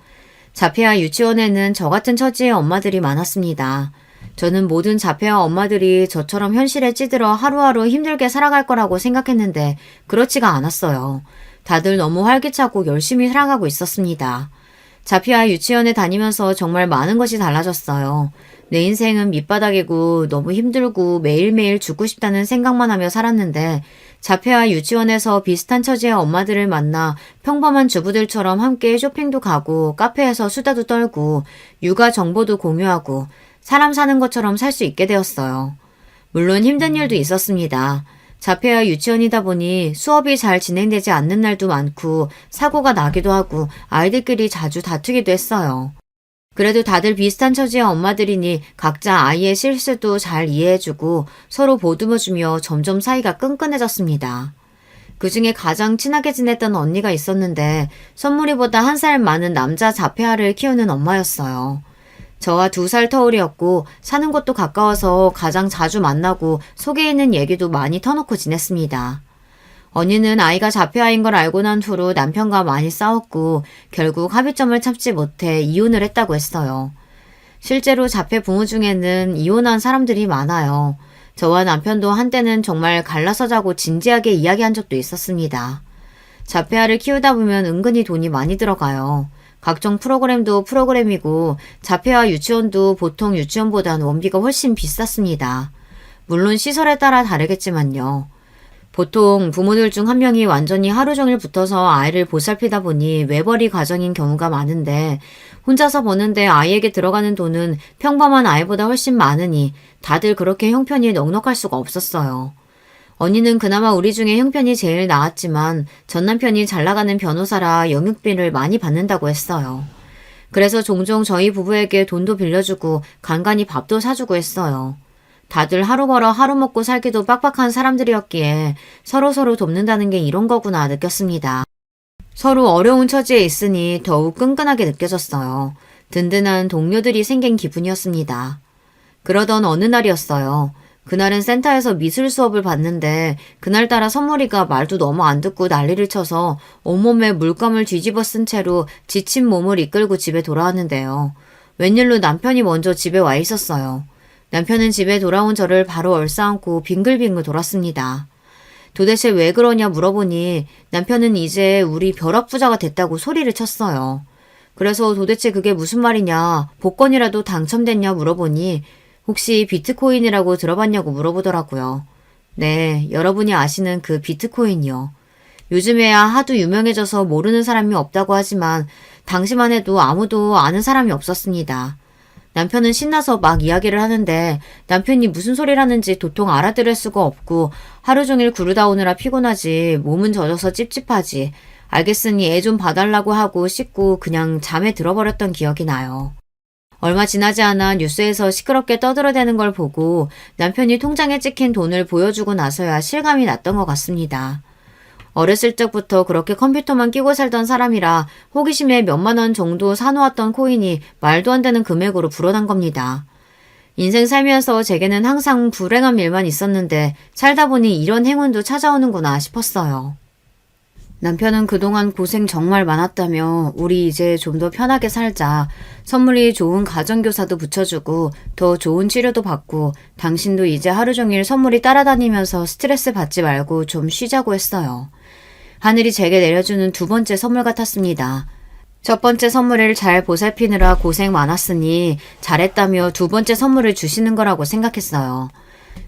자폐아 유치원에는 저 같은 처지의 엄마들이 많았습니다. 저는 모든 자폐아 엄마들이 저처럼 현실에 찌들어 하루하루 힘들게 살아갈 거라고 생각했는데 그렇지가 않았어요. 다들 너무 활기차고 열심히 살아가고 있었습니다. 자폐아 유치원에 다니면서 정말 많은 것이 달라졌어요. 내 인생은 밑바닥이고 너무 힘들고 매일매일 죽고 싶다는 생각만 하며 살았는데 자폐아 유치원에서 비슷한 처지의 엄마들을 만나 평범한 주부들처럼 함께 쇼핑도 가고 카페에서 수다도 떨고 육아 정보도 공유하고 사람 사는 것처럼 살 수 있게 되었어요. 물론 힘든 일도 있었습니다. 자폐아 유치원이다 보니 수업이 잘 진행되지 않는 날도 많고 사고가 나기도 하고 아이들끼리 자주 다투기도 했어요. 그래도 다들 비슷한 처지의 엄마들이니 각자 아이의 실수도 잘 이해해주고 서로 보듬어주며 점점 사이가 끈끈해졌습니다. 그 중에 가장 친하게 지냈던 언니가 있었는데 선물이보다 1살 많은 남자 자폐아를 키우는 엄마였어요. 저와 2살 터울이었고 사는 곳도 가까워서 가장 자주 만나고 속에 있는 얘기도 많이 터놓고 지냈습니다. 언니는 아이가 자폐아인 걸 알고 난 후로 남편과 많이 싸웠고 결국 합의점을 찾지 못해 이혼을 했다고 했어요. 실제로 자폐 부모 중에는 이혼한 사람들이 많아요. 저와 남편도 한때는 정말 갈라서 자고 진지하게 이야기한 적도 있었습니다. 자폐아를 키우다 보면 은근히 돈이 많이 들어가요. 각종 프로그램도 프로그램이고 자폐아 유치원도 보통 유치원보단 원비가 훨씬 비쌌습니다. 물론 시설에 따라 다르겠지만요. 보통 부모들 중 한 명이 완전히 하루 종일 붙어서 아이를 보살피다 보니 외벌이 가정인 경우가 많은데 혼자서 버는데 아이에게 들어가는 돈은 평범한 아이보다 훨씬 많으니 다들 그렇게 형편이 넉넉할 수가 없었어요. 언니는 그나마 우리 중에 형편이 제일 나았지만 전 남편이 잘 나가는 변호사라 영육비를 많이 받는다고 했어요. 그래서 종종 저희 부부에게 돈도 빌려주고 간간히 밥도 사주고 했어요. 다들 하루 벌어 하루 먹고 살기도 빡빡한 사람들이었기에 서로서로 돕는다는 게 이런 거구나 느꼈습니다. 서로 어려운 처지에 있으니 더욱 끈끈하게 느껴졌어요. 든든한 동료들이 생긴 기분이었습니다. 그러던 어느 날이었어요. 그날은 센터에서 미술 수업을 받는데 그날따라 선물이가 말도 너무 안 듣고 난리를 쳐서 온몸에 물감을 뒤집어 쓴 채로 지친 몸을 이끌고 집에 돌아왔는데요. 웬일로 남편이 먼저 집에 와 있었어요. 남편은 집에 돌아온 저를 바로 얼싸안고 빙글빙글 돌았습니다. 도대체 왜 그러냐 물어보니 남편은 이제 우리 벼락부자가 됐다고 소리를 쳤어요. 그래서 도대체 그게 무슨 말이냐, 복권이라도 당첨됐냐 물어보니 혹시 비트코인이라고 들어봤냐고 물어보더라고요. 네, 여러분이 아시는 그 비트코인이요. 요즘에야 하도 유명해져서 모르는 사람이 없다고 하지만 당시만 해도 아무도 아는 사람이 없었습니다. 남편은 신나서 막 이야기를 하는데 남편이 무슨 소리를 하는지 도통 알아들을 수가 없고 하루 종일 구르다 오느라 피곤하지 몸은 젖어서 찝찝하지 알겠으니 애 좀 봐달라고 하고 씻고 그냥 잠에 들어버렸던 기억이 나요. 얼마 지나지 않아 뉴스에서 시끄럽게 떠들어대는 걸 보고 남편이 통장에 찍힌 돈을 보여주고 나서야 실감이 났던 것 같습니다. 어렸을 적부터 그렇게 컴퓨터만 끼고 살던 사람이라 호기심에 몇만 원 정도 사놓았던 코인이 말도 안 되는 금액으로 불어난 겁니다. 인생 살면서 제게는 항상 불행한 일만 있었는데 살다 보니 이런 행운도 찾아오는구나 싶었어요. 남편은 그동안 고생 정말 많았다며 우리 이제 좀 더 편하게 살자. 선물이 좋은 가정교사도 붙여주고 더 좋은 치료도 받고 당신도 이제 하루 종일 선물이 따라다니면서 스트레스 받지 말고 좀 쉬자고 했어요. 하늘이 제게 내려주는 2번째 선물 같았습니다. 첫 번째 선물을 잘 보살피느라 고생 많았으니 잘했다며 2번째 선물을 주시는 거라고 생각했어요.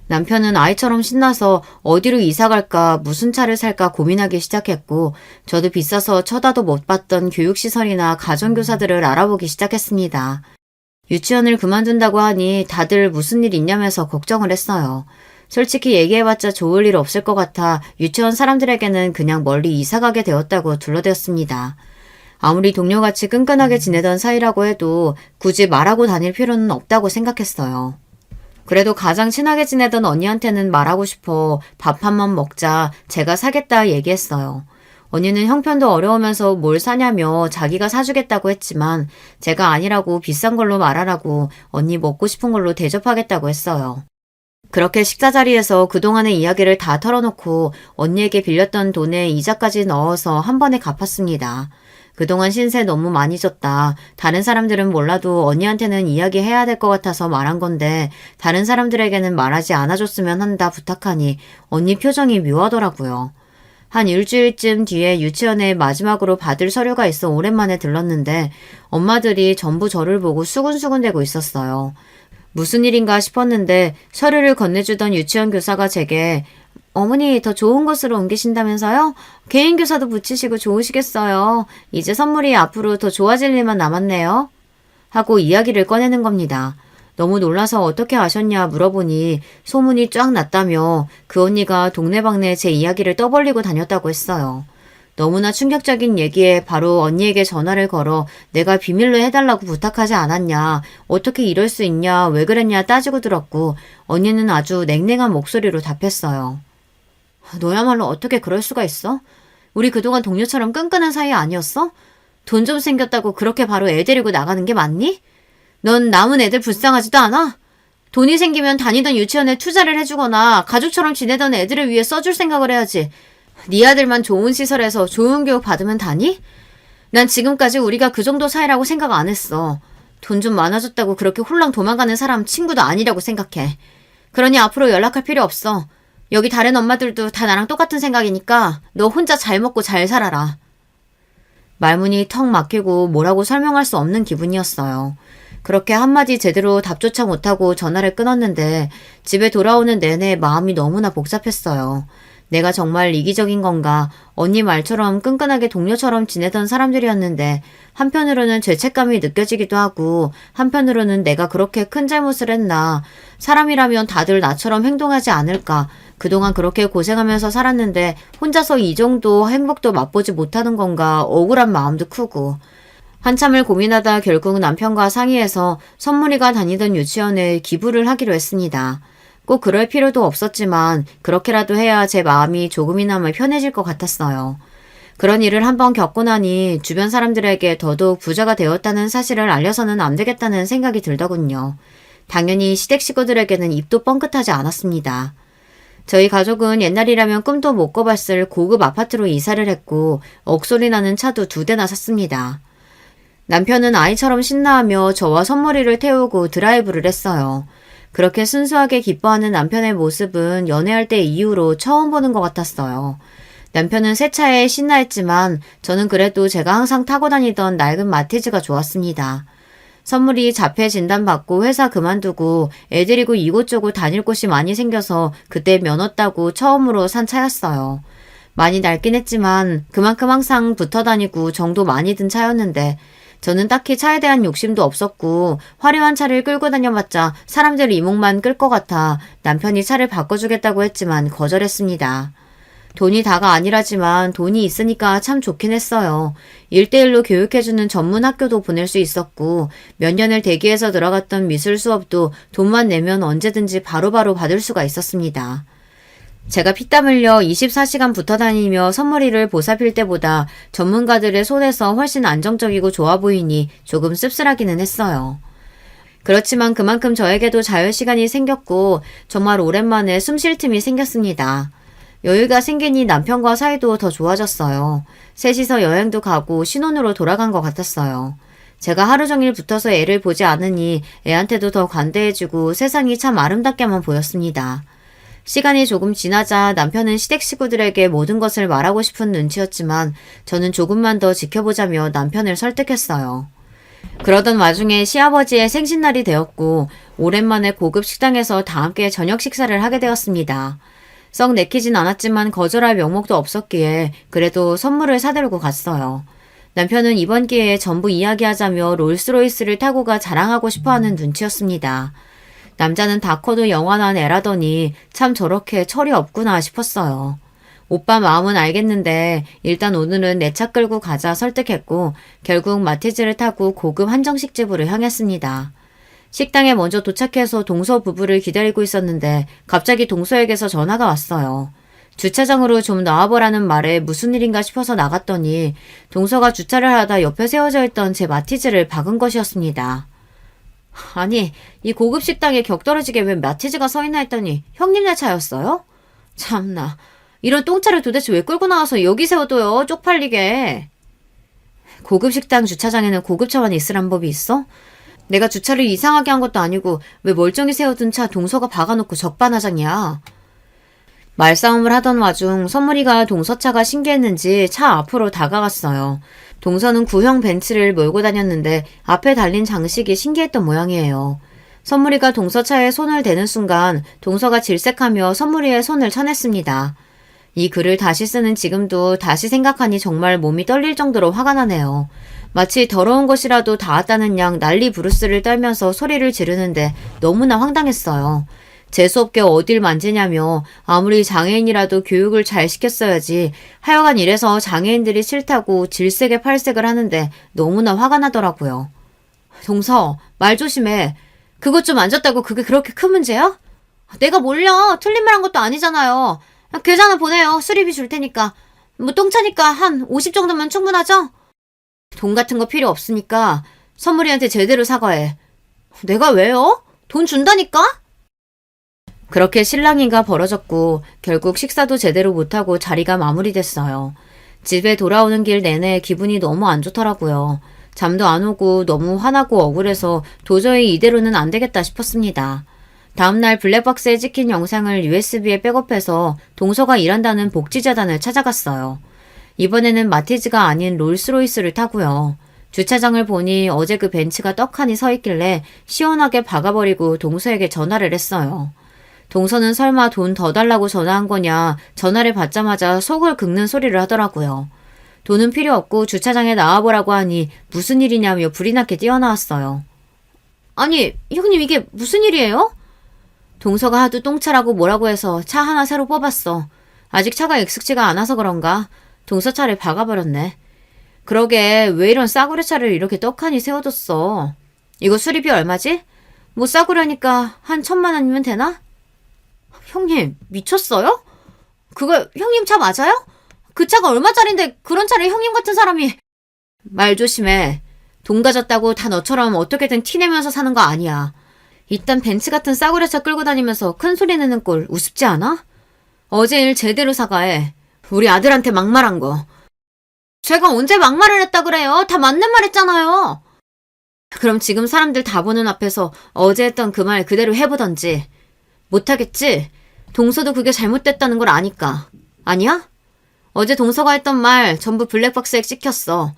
남편은 아이처럼 신나서 어디로 이사 갈까 무슨 차를 살까 고민하기 시작했고 저도 비싸서 쳐다도 못 봤던 교육시설이나 가정교사들을 알아보기 시작했습니다. 유치원을 그만둔다고 하니 다들 무슨 일 있냐면서 걱정을 했어요. 솔직히 얘기해봤자 좋을 일 없을 것 같아 유치원 사람들에게는 그냥 멀리 이사가게 되었다고 둘러대었습니다. 아무리 동료같이 끈끈하게 지내던 사이라고 해도 굳이 말하고 다닐 필요는 없다고 생각했어요. 그래도 가장 친하게 지내던 언니한테는 말하고 싶어 밥 한 번 먹자 제가 사겠다 얘기했어요. 언니는 형편도 어려우면서 뭘 사냐며 자기가 사주겠다고 했지만 제가 아니라고 비싼 걸로 말하라고 언니 먹고 싶은 걸로 대접하겠다고 했어요. 그렇게 식사 자리에서 그동안의 이야기를 다 털어놓고 언니에게 빌렸던 돈에 이자까지 넣어서 한 번에 갚았습니다. 그동안 신세 너무 많이 졌다. 다른 사람들은 몰라도 언니한테는 이야기해야 될 것 같아서 말한 건데 다른 사람들에게는 말하지 않아줬으면 한다 부탁하니 언니 표정이 묘하더라고요. 한 일주일쯤 뒤에 유치원에 마지막으로 받을 서류가 있어 오랜만에 들렀는데 엄마들이 전부 저를 보고 수근수근대고 있었어요. 무슨 일인가 싶었는데 서류를 건네주던 유치원 교사가 제게 어머니 더 좋은 곳으로 옮기신다면서요? 개인 교사도 붙이시고 좋으시겠어요. 이제 선물이 앞으로 더 좋아질 일만 남았네요. 하고 이야기를 꺼내는 겁니다. 너무 놀라서 어떻게 아셨냐 물어보니 소문이 쫙 났다며 그 언니가 동네방네 제 이야기를 떠벌리고 다녔다고 했어요. 너무나 충격적인 얘기에 바로 언니에게 전화를 걸어 내가 비밀로 해달라고 부탁하지 않았냐, 어떻게 이럴 수 있냐, 왜 그랬냐 따지고 들었고 언니는 아주 냉랭한 목소리로 답했어요. 너야말로 어떻게 그럴 수가 있어? 우리 그동안 동료처럼 끈끈한 사이 아니었어? 돈 좀 생겼다고 그렇게 바로 애 데리고 나가는 게 맞니? 넌 남은 애들 불쌍하지도 않아? 돈이 생기면 다니던 유치원에 투자를 해주거나 가족처럼 지내던 애들을 위해 써줄 생각을 해야지. 네 아들만 좋은 시설에서 좋은 교육 받으면 다니? 난 지금까지 우리가 그 정도 사이라고 생각 안 했어. 돈 좀 많아졌다고 그렇게 홀랑 도망가는 사람 친구도 아니라고 생각해. 그러니 앞으로 연락할 필요 없어. 여기 다른 엄마들도 다 나랑 똑같은 생각이니까 너 혼자 잘 먹고 잘 살아라. 말문이 턱 막히고 뭐라고 설명할 수 없는 기분이었어요. 그렇게 한마디 제대로 답조차 못하고 전화를 끊었는데 집에 돌아오는 내내 마음이 너무나 복잡했어요. 내가 정말 이기적인 건가? 언니 말처럼 끈끈하게 동료처럼 지내던 사람들이었는데 한편으로는 죄책감이 느껴지기도 하고 한편으로는 내가 그렇게 큰 잘못을 했나? 사람이라면 다들 나처럼 행동하지 않을까? 그동안 그렇게 고생하면서 살았는데 혼자서 이 정도 행복도 맛보지 못하는 건가? 억울한 마음도 크고. 한참을 고민하다 결국 남편과 상의해서 선물이가 다니던 유치원에 기부를 하기로 했습니다. 꼭 그럴 필요도 없었지만 그렇게라도 해야 제 마음이 조금이나마 편해질 것 같았어요. 그런 일을 한번 겪고 나니 주변 사람들에게 더더욱 부자가 되었다는 사실을 알려서는 안 되겠다는 생각이 들더군요. 당연히 시댁 식구들에게는 입도 뻥끗하지 않았습니다. 저희 가족은 옛날이라면 꿈도 못 꿔봤을 고급 아파트로 이사를 했고 억소리 나는 차도 2대나 샀습니다. 남편은 아이처럼 신나하며 저와 선물이를 태우고 드라이브를 했어요. 그렇게 순수하게 기뻐하는 남편의 모습은 연애할 때 이후로 처음 보는 것 같았어요. 남편은 새 차에 신나했지만 저는 그래도 제가 항상 타고 다니던 낡은 마티즈가 좋았습니다. 선물이 자폐 진단받고 회사 그만두고 애 데리고 이곳저곳 다닐 곳이 많이 생겨서 그때 면허 따고 처음으로 산 차였어요. 많이 낡긴 했지만 그만큼 항상 붙어 다니고 정도 많이 든 차였는데 저는 딱히 차에 대한 욕심도 없었고 화려한 차를 끌고 다녀봤자 사람들 이목만 끌 것 같아 남편이 차를 바꿔주겠다고 했지만 거절했습니다. 돈이 다가 아니라지만 돈이 있으니까 참 좋긴 했어요. 1대1로 교육해주는 전문 학교도 보낼 수 있었고 몇 년을 대기해서 들어갔던 미술 수업도 돈만 내면 언제든지 바로바로 받을 수가 있었습니다. 제가 피땀 흘려 24시간 붙어 다니며 선물이를 보살필 때보다 전문가들의 손에서 훨씬 안정적이고 좋아 보이니 조금 씁쓸하기는 했어요. 그렇지만 그만큼 저에게도 자유시간이 생겼고 정말 오랜만에 숨 쉴 틈이 생겼습니다. 여유가 생기니 남편과 사이도 더 좋아졌어요. 셋이서 여행도 가고 신혼으로 돌아간 것 같았어요. 제가 하루 종일 붙어서 애를 보지 않으니 애한테도 더 관대해지고 세상이 참 아름답게만 보였습니다. 시간이 조금 지나자 남편은 시댁 식구들에게 모든 것을 말하고 싶은 눈치였지만 저는 조금만 더 지켜보자며 남편을 설득했어요. 그러던 와중에 시아버지의 생신날이 되었고 오랜만에 고급 식당에서 다 함께 저녁 식사를 하게 되었습니다. 썩 내키진 않았지만 거절할 명목도 없었기에 그래도 선물을 사들고 갔어요. 남편은 이번 기회에 전부 이야기하자며 롤스로이스를 타고가 자랑하고 싶어하는 눈치였습니다. 남자는 다 커도 영원한 애라더니 참 저렇게 철이 없구나 싶었어요. 오빠 마음은 알겠는데 일단 오늘은 내 차 끌고 가자 설득했고 결국 마티즈를 타고 고급 한정식집으로 향했습니다. 식당에 먼저 도착해서 동서 부부를 기다리고 있었는데 갑자기 동서에게서 전화가 왔어요. 주차장으로 좀 나와보라는 말에 무슨 일인가 싶어서 나갔더니 동서가 주차를 하다 옆에 세워져 있던 제 마티즈를 박은 것이었습니다. 아니, 이 고급 식당에 격떨어지게 왜 마티즈가 서있나 했더니 형님네 차였어요? 참나, 이런 똥차를 도대체 왜 끌고 나와서 여기 세워둬요, 쪽팔리게. 고급 식당 주차장에는 고급차만 있으란 법이 있어? 내가 주차를 이상하게 한 것도 아니고 왜 멀쩡히 세워둔 차 동서가 박아놓고 적반하장이야. 말싸움을 하던 와중 선물이가 동서차가 신기했는지 차 앞으로 다가갔어요. 동서는 구형 벤츠를 몰고 다녔는데 앞에 달린 장식이 신기했던 모양이에요. 선물이가 동서차에 손을 대는 순간 동서가 질색하며 선물이의 손을 쳐냈습니다. 이 글을 다시 쓰는 지금도 다시 생각하니 정말 몸이 떨릴 정도로 화가 나네요. 마치 더러운 것이라도 닿았다는 양 난리 부르스를 떨면서 소리를 지르는데 너무나 황당했어요. 재수없게 어딜 만지냐며 아무리 장애인이라도 교육을 잘 시켰어야지 하여간 이래서 장애인들이 싫다고 질색에 팔색을 하는데 너무나 화가 나더라고요. 동서, 말 조심해. 그것 좀 만졌다고 그게 그렇게 큰 문제야? 내가 몰려. 틀린 말 한 것도 아니잖아요. 계좌나 보내요. 수리비 줄 테니까. 뭐 똥차니까 한 50 정도면 충분하죠? 돈 같은 거 필요 없으니까 선물이한테 제대로 사과해. 내가 왜요? 돈 준다니까? 그렇게 실랑이가 벌어졌고 결국 식사도 제대로 못하고 자리가 마무리됐어요. 집에 돌아오는 길 내내 기분이 너무 안 좋더라고요. 잠도 안 오고 너무 화나고 억울해서 도저히 이대로는 안 되겠다 싶었습니다. 다음날 블랙박스에 찍힌 영상을 USB에 백업해서 동서가 일한다는 복지재단을 찾아갔어요. 이번에는 마티즈가 아닌 롤스로이스를 타고요. 주차장을 보니 어제 그 벤츠가 떡하니 서 있길래 시원하게 박아버리고 동서에게 전화를 했어요. 동서는 설마 돈 더 달라고 전화한 거냐 전화를 받자마자 속을 긁는 소리를 하더라고요. 돈은 필요 없고 주차장에 나와보라고 하니 무슨 일이냐며 불이 나게 뛰어나왔어요. 아니, 형님 이게 무슨 일이에요? 동서가 하도 똥차라고 뭐라고 해서 차 하나 새로 뽑았어. 아직 차가 익숙지가 않아서 그런가 동서 차를 박아버렸네. 그러게 왜 이런 싸구려 차를 이렇게 떡하니 세워뒀어. 이거 수리비 얼마지? 뭐 싸구려니까 한 1,000만 원이면 되나? 형님 미쳤어요? 그거 형님 차 맞아요? 그 차가 얼마짜린데 그런 차를 형님 같은 사람이. 말 조심해. 돈 가졌다고 다 너처럼 어떻게든 티내면서 사는 거 아니야. 이딴 벤츠 같은 싸구려 차 끌고 다니면서 큰 소리 내는 꼴 우습지 않아? 어제 일 제대로 사과해. 우리 아들한테 막말한 거. 제가 언제 막말을 했다 그래요? 다 맞는 말 했잖아요. 그럼 지금 사람들 다 보는 앞에서 어제 했던 그 말 그대로 해보던지. 못하겠지? 동서도 그게 잘못됐다는 걸 아니까. 아니야? 어제 동서가 했던 말 전부 블랙박스에 찍혔어.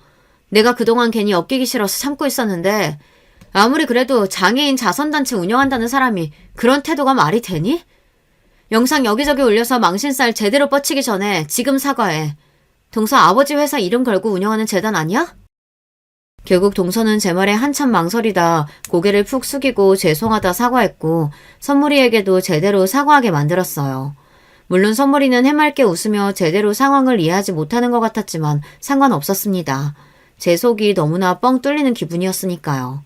내가 그동안 괜히 엮이기 싫어서 참고 있었는데 아무리 그래도 장애인 자선단체 운영한다는 사람이 그런 태도가 말이 되니? 영상 여기저기 올려서 망신살 제대로 뻗치기 전에 지금 사과해. 동서 아버지 회사 이름 걸고 운영하는 재단 아니야? 결국 동서는 제 말에 한참 망설이다 고개를 푹 숙이고 죄송하다 사과했고 선물이에게도 제대로 사과하게 만들었어요. 물론 선물이는 해맑게 웃으며 제대로 상황을 이해하지 못하는 것 같았지만 상관없었습니다. 제 속이 너무나 뻥 뚫리는 기분이었으니까요.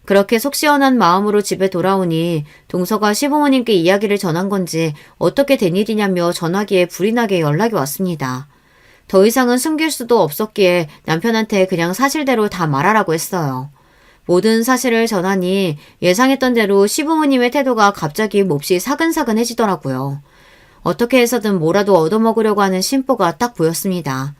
그렇게 속 시원한 마음으로 집에 돌아오니 동서가 시부모님께 이야기를 전한 건지 어떻게 된 일이냐며 전화기에 불이 나게 연락이 왔습니다. 더 이상은 숨길 수도 없었기에 남편한테 그냥 사실대로 다 말하라고 했어요. 모든 사실을 전하니 예상했던 대로 시부모님의 태도가 갑자기 몹시 사근사근해지더라고요. 어떻게 해서든 뭐라도 얻어먹으려고 하는 심보가 딱 보였습니다.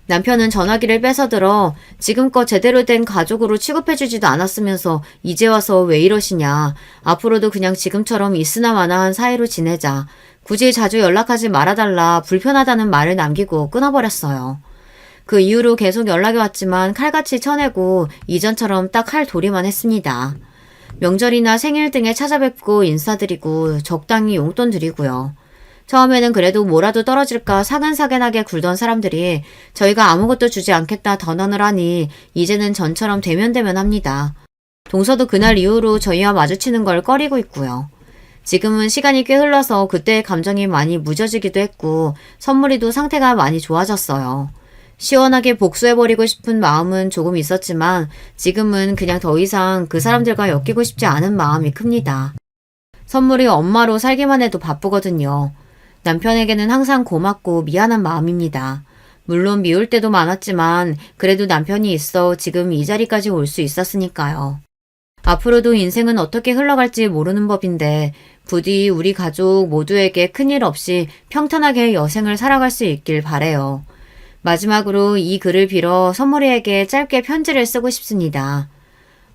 남편은 전화기를 뺏어들어 지금껏 제대로 된 가족으로 취급해주지도 않았으면서 이제 와서 왜 이러시냐. 앞으로도 그냥 지금처럼 있으나마나한 사이로 지내자. 굳이 자주 연락하지 말아달라 불편하다는 말을 남기고 끊어버렸어요. 그 이후로 계속 연락이 왔지만 칼같이 쳐내고 이전처럼 딱 할 도리만 했습니다. 명절이나 생일 등에 찾아뵙고 인사드리고 적당히 용돈 드리고요. 처음에는 그래도 뭐라도 떨어질까 사근사근하게 굴던 사람들이 저희가 아무것도 주지 않겠다 던언을 하니 이제는 전처럼 대면대면합니다. 동서도 그날 이후로 저희와 마주치는 걸 꺼리고 있고요. 지금은 시간이 꽤 흘러서 그때의 감정이 많이 무뎌지기도 했고 선물이도 상태가 많이 좋아졌어요. 시원하게 복수해버리고 싶은 마음은 조금 있었지만 지금은 그냥 더 이상 그 사람들과 엮이고 싶지 않은 마음이 큽니다. 선물이 엄마로 살기만 해도 바쁘거든요. 남편에게는 항상 고맙고 미안한 마음입니다. 물론 미울 때도 많았지만 그래도 남편이 있어 지금 이 자리까지 올 수 있었으니까요. 앞으로도 인생은 어떻게 흘러갈지 모르는 법인데 부디 우리 가족 모두에게 큰일 없이 평탄하게 여생을 살아갈 수 있길 바래요. 마지막으로 이 글을 빌어 선물이에게 짧게 편지를 쓰고 싶습니다.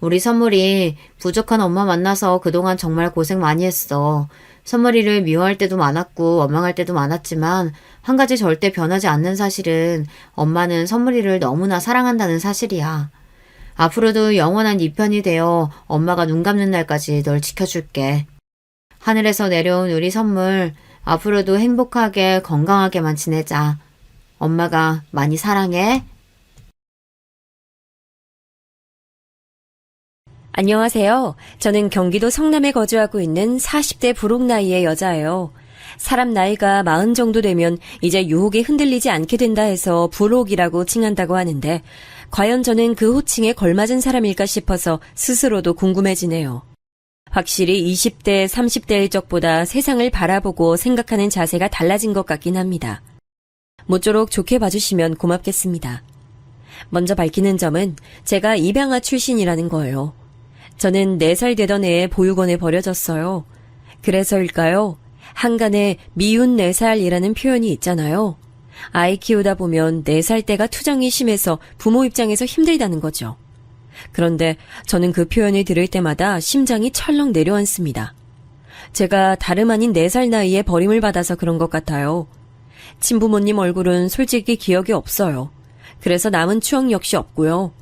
우리 선물이 부족한 엄마 만나서 그동안 정말 고생 많이 했어. 선물이를 미워할 때도 많았고 원망할 때도 많았지만 한 가지 절대 변하지 않는 사실은 엄마는 선물이를 너무나 사랑한다는 사실이야. 앞으로도 영원한 네 편이 되어 엄마가 눈 감는 날까지 널 지켜줄게. 하늘에서 내려온 우리 선물, 앞으로도 행복하게 건강하게만 지내자. 엄마가 많이 사랑해. 안녕하세요. 저는 경기도 성남에 거주하고 있는 40대 부록 나이의 여자예요. 사람 나이가 40 정도 되면 이제 유혹에 흔들리지 않게 된다 해서 부록이라고 칭한다고 하는데 과연 저는 그 호칭에 걸맞은 사람일까 싶어서 스스로도 궁금해지네요. 확실히 20대, 30대일 적보다 세상을 바라보고 생각하는 자세가 달라진 것 같긴 합니다. 모쪼록 좋게 봐주시면 고맙겠습니다. 먼저 밝히는 점은 제가 입양아 출신이라는 거예요. 저는 4살 되던 해에 보육원에 버려졌어요. 그래서일까요? 한간에 미운 4살이라는 표현이 있잖아요. 아이 키우다 보면 4살 때가 투정이 심해서 부모 입장에서 힘들다는 거죠. 그런데 저는 그 표현을 들을 때마다 심장이 철렁 내려앉습니다. 제가 다름 아닌 4살 나이에 버림을 받아서 그런 것 같아요. 친부모님 얼굴은 솔직히 기억이 없어요. 그래서 남은 추억 역시 없고요.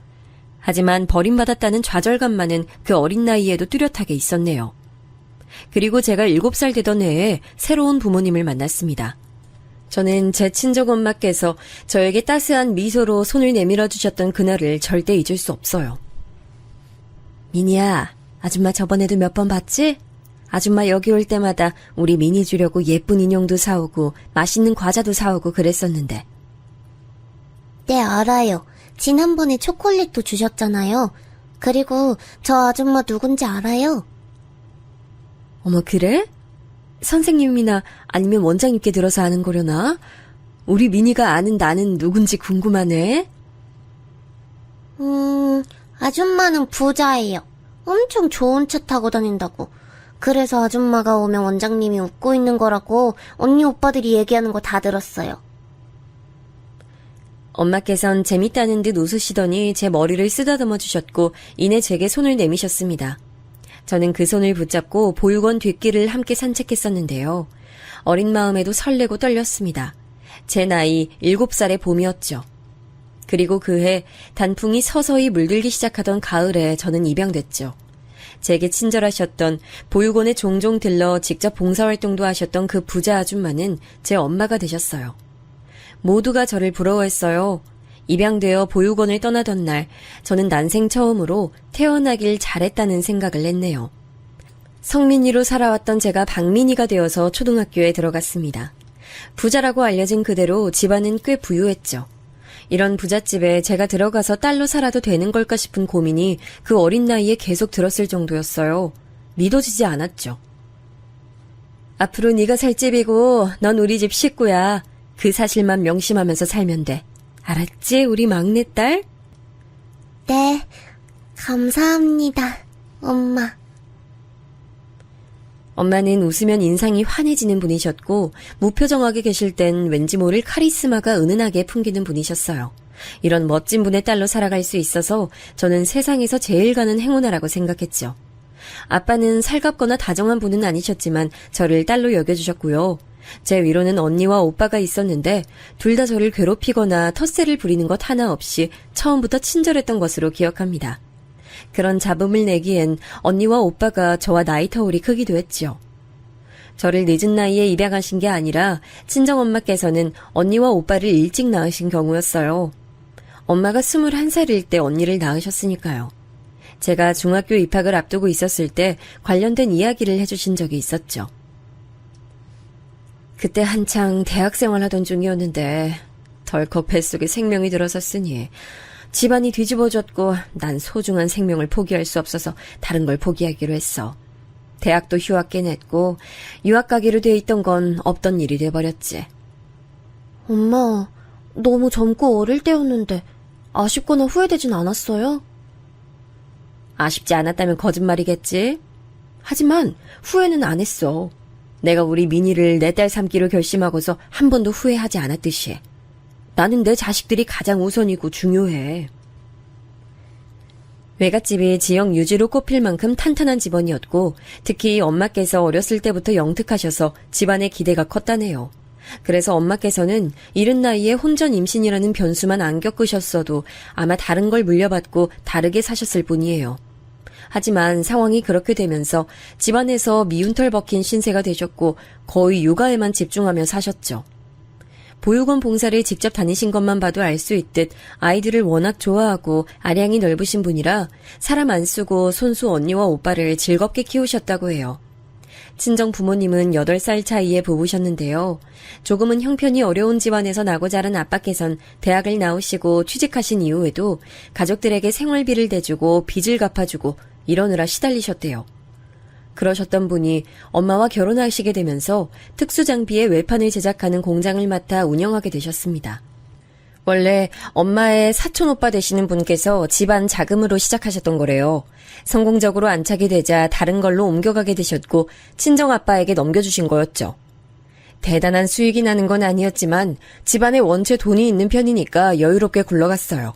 하지만 버림받았다는 좌절감만은 그 어린 나이에도 뚜렷하게 있었네요. 그리고 제가 7살 되던 해에 새로운 부모님을 만났습니다. 저는 제 친정 엄마께서 저에게 따스한 미소로 손을 내밀어 주셨던 그날을 절대 잊을 수 없어요. 미니야, 아줌마 저번에도 몇 번 봤지? 아줌마 여기 올 때마다 우리 미니 주려고 예쁜 인형도 사오고 맛있는 과자도 사오고 그랬었는데. 네, 알아요. 지난번에 초콜릿도 주셨잖아요. 그리고 저 아줌마 누군지 알아요? 어머, 그래? 선생님이나 아니면 원장님께 들어서 아는 거려나? 우리 미니가 아는 나는 누군지 궁금하네. 아줌마는 부자예요. 엄청 좋은 차 타고 다닌다고. 그래서 아줌마가 오면 원장님이 웃고 있는 거라고 언니 오빠들이 얘기하는 거 다 들었어요. 엄마께선 재밌다는 듯 웃으시더니 제 머리를 쓰다듬어 주셨고 이내 제게 손을 내미셨습니다. 저는 그 손을 붙잡고 보육원 뒷길을 함께 산책했었는데요. 어린 마음에도 설레고 떨렸습니다. 제 나이 7살의 봄이었죠. 그리고 그해 단풍이 서서히 물들기 시작하던 가을에 저는 입양됐죠. 제게 친절하셨던, 보육원에 종종 들러 직접 봉사활동도 하셨던 그 부자 아줌마는 제 엄마가 되셨어요. 모두가 저를 부러워했어요. 입양되어 보육원을 떠나던 날 저는 난생 처음으로 태어나길 잘했다는 생각을 했네요. 성민이로 살아왔던 제가 박민이가 되어서 초등학교에 들어갔습니다. 부자라고 알려진 그대로 집안은 꽤 부유했죠. 이런 부잣집에 제가 들어가서 딸로 살아도 되는 걸까 싶은 고민이 그 어린 나이에 계속 들었을 정도였어요. 믿어지지 않았죠. 앞으로 네가 살 집이고 넌 우리 집 식구야. 그 사실만 명심하면서 살면 돼. 알았지, 우리 막내딸? 네, 감사합니다, 엄마. 엄마는 웃으면 인상이 환해지는 분이셨고 무표정하게 계실 땐 왠지 모를 카리스마가 은은하게 풍기는 분이셨어요. 이런 멋진 분의 딸로 살아갈 수 있어서 저는 세상에서 제일 가는 행운아라고 생각했죠. 아빠는 살갑거나 다정한 분은 아니셨지만 저를 딸로 여겨주셨고요. 제 위로는 언니와 오빠가 있었는데 둘 다 저를 괴롭히거나 텃세를 부리는 것 하나 없이 처음부터 친절했던 것으로 기억합니다. 그런 잡음을 내기엔 언니와 오빠가 저와 나이 터울이 크기도 했죠. 저를 늦은 나이에 입양하신 게 아니라 친정엄마께서는 언니와 오빠를 일찍 낳으신 경우였어요. 엄마가 21살일 때 언니를 낳으셨으니까요. 제가 중학교 입학을 앞두고 있었을 때 관련된 이야기를 해주신 적이 있었죠. 그때 한창 대학생활 하던 중이었는데 덜컥 뱃속에 생명이 들어섰으니 집안이 뒤집어졌고 난 소중한 생명을 포기할 수 없어서 다른 걸 포기하기로 했어. 대학도 휴학계 냈고 유학 가기로 돼 있던 건 없던 일이 돼버렸지. 엄마, 너무 젊고 어릴 때였는데 아쉽거나 후회되진 않았어요? 아쉽지 않았다면 거짓말이겠지. 하지만 후회는 안 했어. 내가 우리 미니를 내 딸 삼기로 결심하고서 한 번도 후회하지 않았듯이. 나는 내 자식들이 가장 우선이고 중요해. 외갓집이 지역 유지로 꼽힐 만큼 탄탄한 집안이었고 특히 엄마께서 어렸을 때부터 영특하셔서 집안의 기대가 컸다네요. 그래서 엄마께서는 이른 나이에 혼전 임신이라는 변수만 안 겪으셨어도 아마 다른 걸 물려받고 다르게 사셨을 뿐이에요. 하지만 상황이 그렇게 되면서 집안에서 미운털 벗긴 신세가 되셨고 거의 육아에만 집중하며 사셨죠. 보육원 봉사를 직접 다니신 것만 봐도 알 수 있듯 아이들을 워낙 좋아하고 아량이 넓으신 분이라 사람 안 쓰고 손수 언니와 오빠를 즐겁게 키우셨다고 해요. 친정 부모님은 8살 차이의 부부셨는데요. 조금은 형편이 어려운 집안에서 나고 자란 아빠께선 대학을 나오시고 취직하신 이후에도 가족들에게 생활비를 대주고 빚을 갚아주고 이러느라 시달리셨대요. 그러셨던 분이 엄마와 결혼하시게 되면서 특수장비의 외판을 제작하는 공장을 맡아 운영하게 되셨습니다. 원래 엄마의 사촌 오빠 되시는 분께서 집안 자금으로 시작하셨던 거래요. 성공적으로 안착이 되자 다른 걸로 옮겨가게 되셨고 친정 아빠에게 넘겨주신 거였죠. 대단한 수익이 나는 건 아니었지만 집안에 원체 돈이 있는 편이니까 여유롭게 굴러갔어요.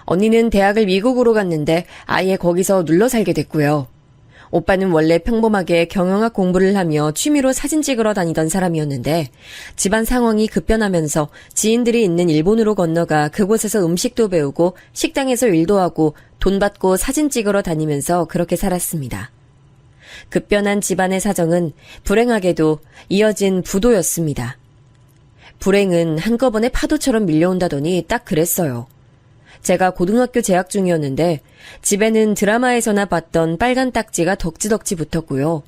언니는 대학을 미국으로 갔는데 아예 거기서 눌러 살게 됐고요. 오빠는 원래 평범하게 경영학 공부를 하며 취미로 사진 찍으러 다니던 사람이었는데 집안 상황이 급변하면서 지인들이 있는 일본으로 건너가 그곳에서 음식도 배우고 식당에서 일도 하고 돈 받고 사진 찍으러 다니면서 그렇게 살았습니다. 급변한 집안의 사정은 불행하게도 이어진 부도였습니다. 불행은 한꺼번에 파도처럼 밀려온다더니 딱 그랬어요. 제가 고등학교 재학 중이었는데 집에는 드라마에서나 봤던 빨간 딱지가 덕지덕지 붙었고요.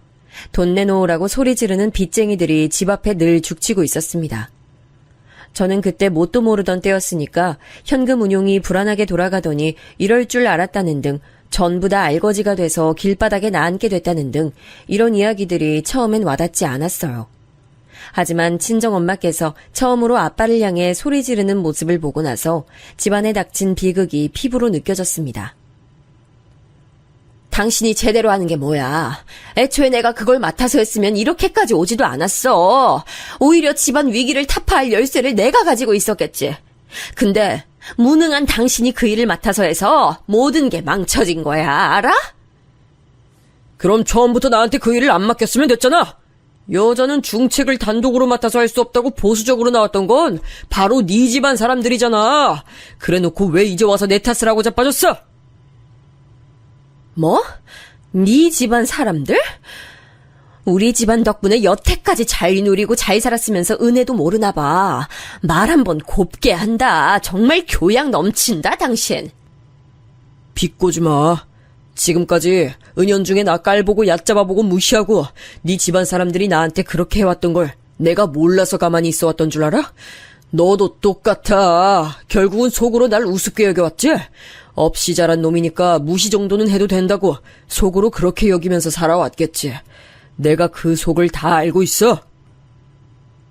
돈 내놓으라고 소리 지르는 빚쟁이들이 집 앞에 늘 죽치고 있었습니다. 저는 그때 뭣도 모르던 때였으니까 현금 운용이 불안하게 돌아가더니 이럴 줄 알았다는 등 전부 다 알거지가 돼서 길바닥에 나앉게 됐다는 등 이런 이야기들이 처음엔 와닿지 않았어요. 하지만 친정엄마께서 처음으로 아빠를 향해 소리 지르는 모습을 보고 나서 집안에 닥친 비극이 피부로 느껴졌습니다. 당신이 제대로 하는 게 뭐야? 애초에 내가 그걸 맡아서 했으면 이렇게까지 오지도 않았어. 오히려 집안 위기를 타파할 열쇠를 내가 가지고 있었겠지. 근데 무능한 당신이 그 일을 맡아서 해서 모든 게 망쳐진 거야, 알아? 그럼 처음부터 나한테 그 일을 안 맡겼으면 됐잖아. 여자는 중책을 단독으로 맡아서 할 수 없다고 보수적으로 나왔던 건 바로 네 집안 사람들이잖아. 그래놓고 왜 이제 와서 내 탓을 하고 자빠졌어? 뭐? 네 집안 사람들? 우리 집안 덕분에 여태까지 잘 누리고 잘 살았으면서 은혜도 모르나 봐. 말 한번 곱게 한다. 정말 교양 넘친다, 당신. 비꼬지 마. 지금까지 은연중에 나 깔보고 얕잡아보고 무시하고 네 집안 사람들이 나한테 그렇게 해왔던 걸 내가 몰라서 가만히 있어왔던 줄 알아? 너도 똑같아. 결국은 속으로 날 우습게 여겨왔지? 없이 자란 놈이니까 무시 정도는 해도 된다고 속으로 그렇게 여기면서 살아왔겠지. 내가 그 속을 다 알고 있어.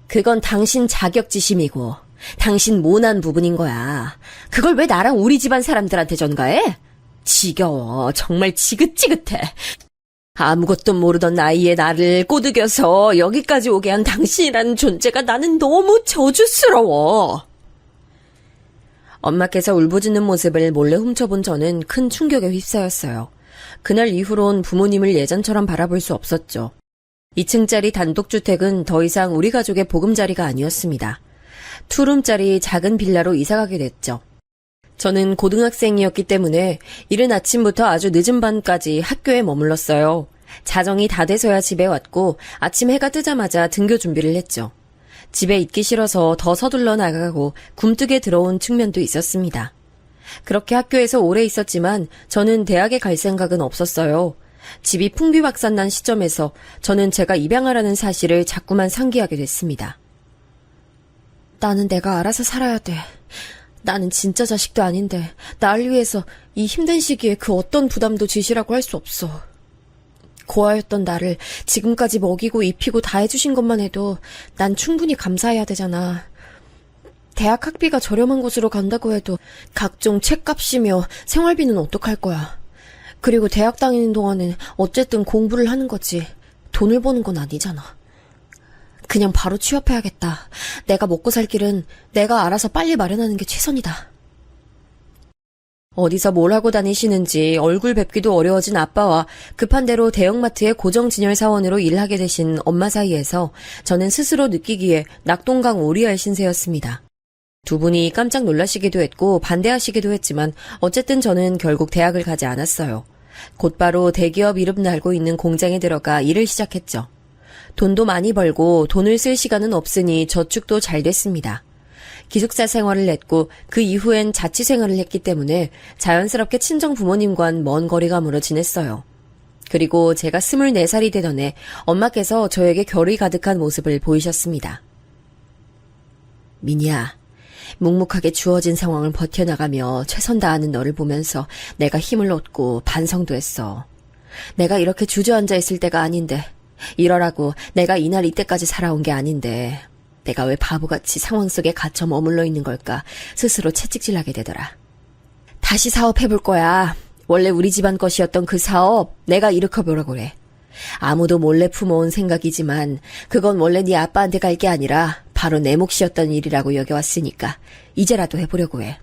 그건 당신 자격지심이고 당신 모난 부분인 거야. 그걸 왜 나랑 우리 집안 사람들한테 전가해? 지겨워. 정말 지긋지긋해. 아무것도 모르던 나이에 나를 꼬드겨서 여기까지 오게 한 당신이라는 존재가 나는 너무 저주스러워. 엄마께서 울부짖는 모습을 몰래 훔쳐본 저는 큰 충격에 휩싸였어요. 그날 이후론 부모님을 예전처럼 바라볼 수 없었죠. 2층짜리 단독주택은 더 이상 우리 가족의 보금자리가 아니었습니다. 투룸짜리 작은 빌라로 이사가게 됐죠. 저는 고등학생이었기 때문에 이른 아침부터 아주 늦은 밤까지 학교에 머물렀어요. 자정이 다 돼서야 집에 왔고 아침 해가 뜨자마자 등교 준비를 했죠. 집에 있기 싫어서 더 서둘러 나가고 굼뜨게 들어온 측면도 있었습니다. 그렇게 학교에서 오래 있었지만 저는 대학에 갈 생각은 없었어요. 집이 풍비박산난 시점에서 저는 제가 입양하라는 사실을 자꾸만 상기하게 됐습니다. 나는 내가 알아서 살아야 돼. 나는 진짜 자식도 아닌데 날 위해서 이 힘든 시기에 그 어떤 부담도 지시라고 할 수 없어. 고아였던 나를 지금까지 먹이고 입히고 다 해주신 것만 해도 난 충분히 감사해야 되잖아. 대학 학비가 저렴한 곳으로 간다고 해도 각종 책값이며 생활비는 어떡할 거야. 그리고 대학 다니는 동안은 어쨌든 공부를 하는 거지. 돈을 버는 건 아니잖아. 그냥 바로 취업해야겠다. 내가 먹고 살 길은 내가 알아서 빨리 마련하는 게 최선이다. 어디서 뭘 하고 다니시는지 얼굴 뵙기도 어려워진 아빠와 급한 대로 대형마트의 고정진열 사원으로 일하게 되신 엄마 사이에서 저는 스스로 느끼기에 낙동강 오리알 신세였습니다. 두 분이 깜짝 놀라시기도 했고 반대하시기도 했지만 어쨌든 저는 결국 대학을 가지 않았어요. 곧바로 대기업 이름 달고 있는 공장에 들어가 일을 시작했죠. 돈도 많이 벌고 돈을 쓸 시간은 없으니 저축도 잘 됐습니다. 기숙사 생활을 했고 그 이후엔 자취 생활을 했기 때문에 자연스럽게 친정 부모님과는 먼 거리감으로 지냈어요. 그리고 제가 24살이 되던 해 엄마께서 저에게 결의 가득한 모습을 보이셨습니다. 민희야, 묵묵하게 주어진 상황을 버텨나가며 최선 다하는 너를 보면서 내가 힘을 얻고 반성도 했어. 내가 이렇게 주저앉아 있을 때가 아닌데, 이러라고 내가 이날 이때까지 살아온 게 아닌데 내가 왜 바보같이 상황 속에 갇혀 머물러 있는 걸까 스스로 채찍질하게 되더라. 다시 사업해볼 거야. 원래 우리 집안 것이었던 그 사업 내가 일으켜보려고 그래. 아무도 몰래 품어온 생각이지만 그건 원래 네 아빠한테 갈 게 아니라 바로 내 몫이었던 일이라고 여겨왔으니까 이제라도 해보려고 해.